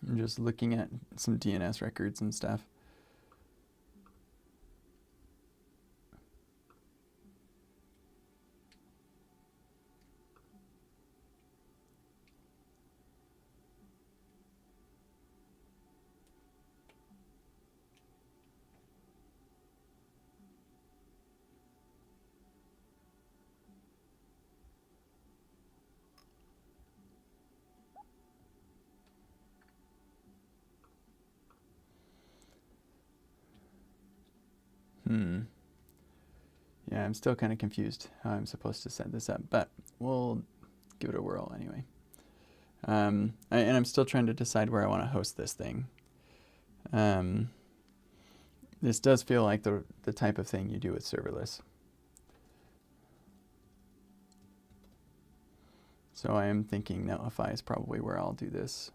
I'm just looking at some DNS records and stuff. Yeah, I'm still kind of confused how I'm supposed to set this up, but we'll give it a whirl anyway. And I'm still trying to decide where I want to host this thing. This does feel like the type of thing you do with serverless. So I am thinking Netlify is probably where I'll do this.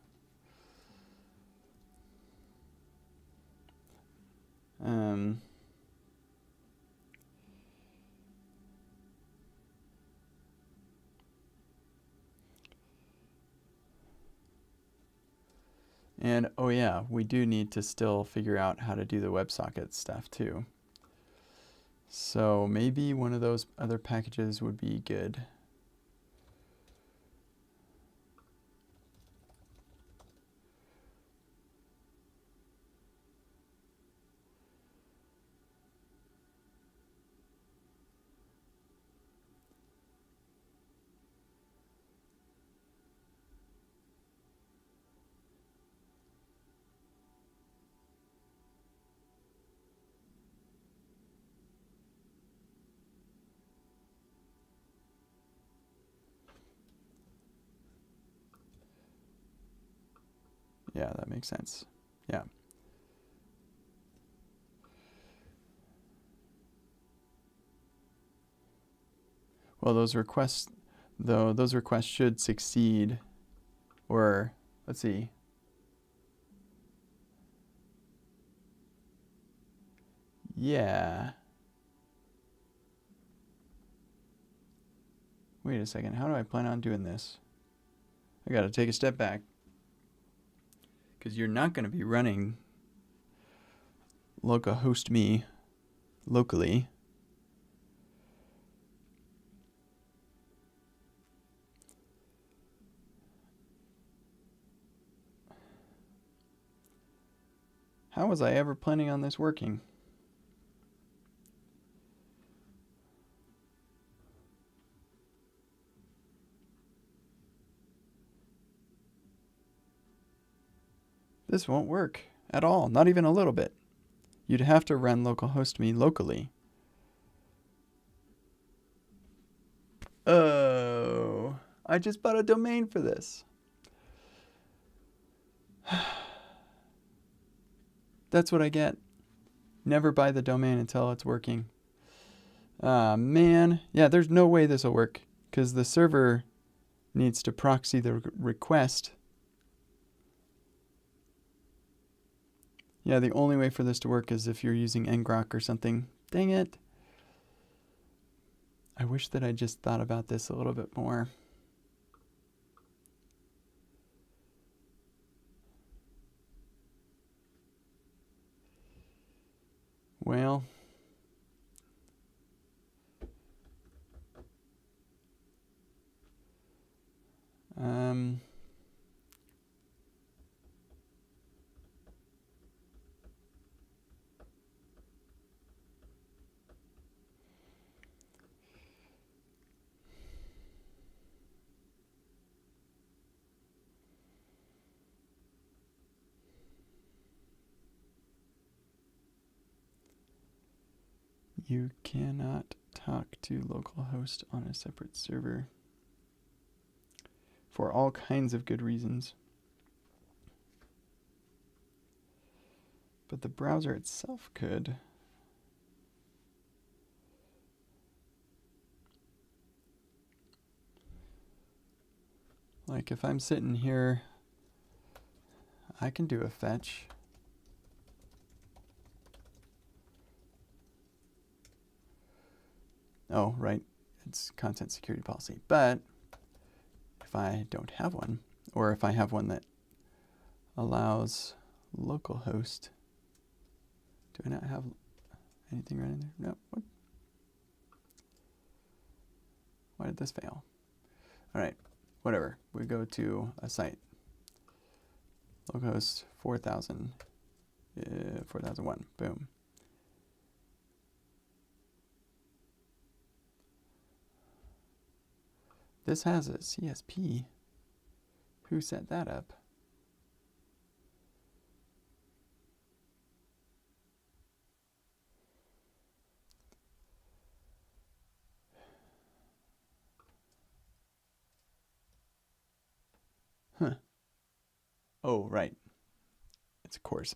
And oh yeah, we do need to still figure out how to do the WebSocket stuff too. So maybe one of those other packages would be good. Yeah, that makes sense. Yeah. Well, those requests should succeed, or let's see. Yeah. Wait a second, how do I plan on doing this? I gotta take a step back, because you're not gonna be running localhost me locally. How was I ever planning on this working? This won't work at all, not even a little bit. You'd have to run localhost me locally. Oh, I just bought a domain for this. That's what I get. Never buy the domain until it's working. Man. Yeah, there's no way this will work, because the server needs to proxy the request. Yeah, the only way for this to work is if you're using ngrok or something. Dang it. I wish that I just thought about this a little bit more. Well, you cannot talk to localhost on a separate server for all kinds of good reasons. But the browser itself could. Like if I'm sitting here, I can do a fetch. Oh, right, it's content security policy. But if I don't have one, or if I have one that allows localhost. Do I not have anything running there? No. What? Why did this fail? All right, whatever. We go to a site. Localhost 4000, 4001. Boom. This has a CSP. Who set that up? Huh. Oh, right. It's a course.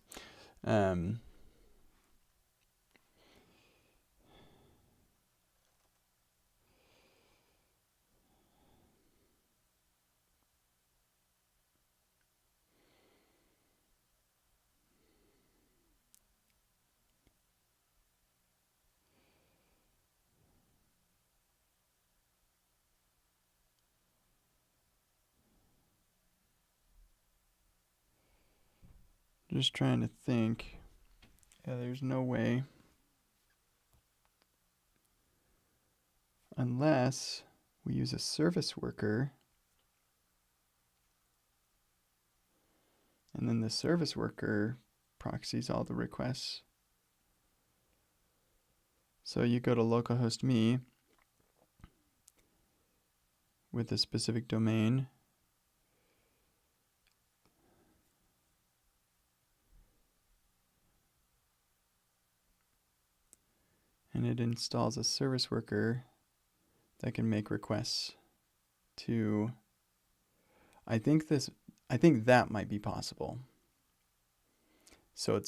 Just trying to think. Yeah, there's no way. Unless we use a service worker. And then the service worker proxies all the requests. So you go to localhost me with a specific domain. And it installs a service worker that can make requests to, I think that might be possible. So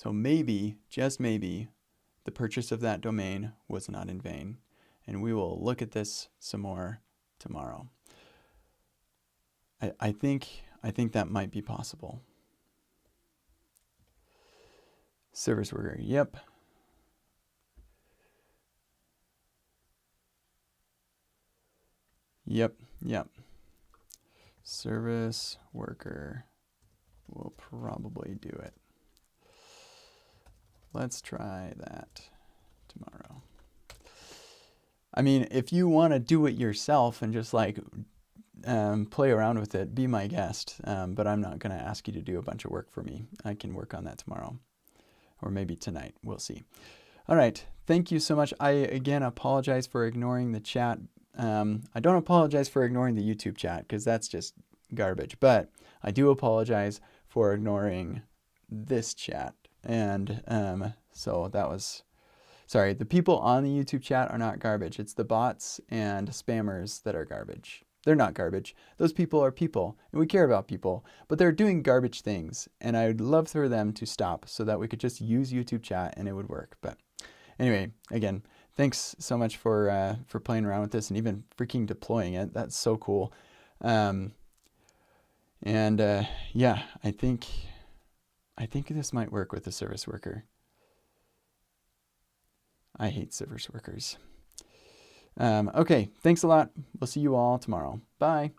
maybe, just maybe, the purchase of that domain was not in vain. And we will look at this some more tomorrow. I think that might be possible. Service worker, yep. Yep. Service worker will probably do it. Let's try that tomorrow. I mean, if you want to do it yourself and just like play around with it, be my guest. But I'm not going to ask you to do a bunch of work for me. I can work on that tomorrow or maybe tonight. We'll see. All right. Thank you so much. I, again, apologize for ignoring the chat. I don't apologize for ignoring the YouTube chat because that's just garbage, but I do apologize for ignoring this chat. And so that was, sorry, the people on the YouTube chat are not garbage. It's the bots and spammers that are garbage. They're not garbage. Those people are people, and we care about people, but they're doing garbage things, and I would love for them to stop so that we could just use YouTube chat and it would work. But anyway, again, thanks so much for playing around with this and even freaking deploying it. That's so cool. Yeah, I think this might work with the service worker. I hate service workers. Okay, thanks a lot. We'll see you all tomorrow. Bye.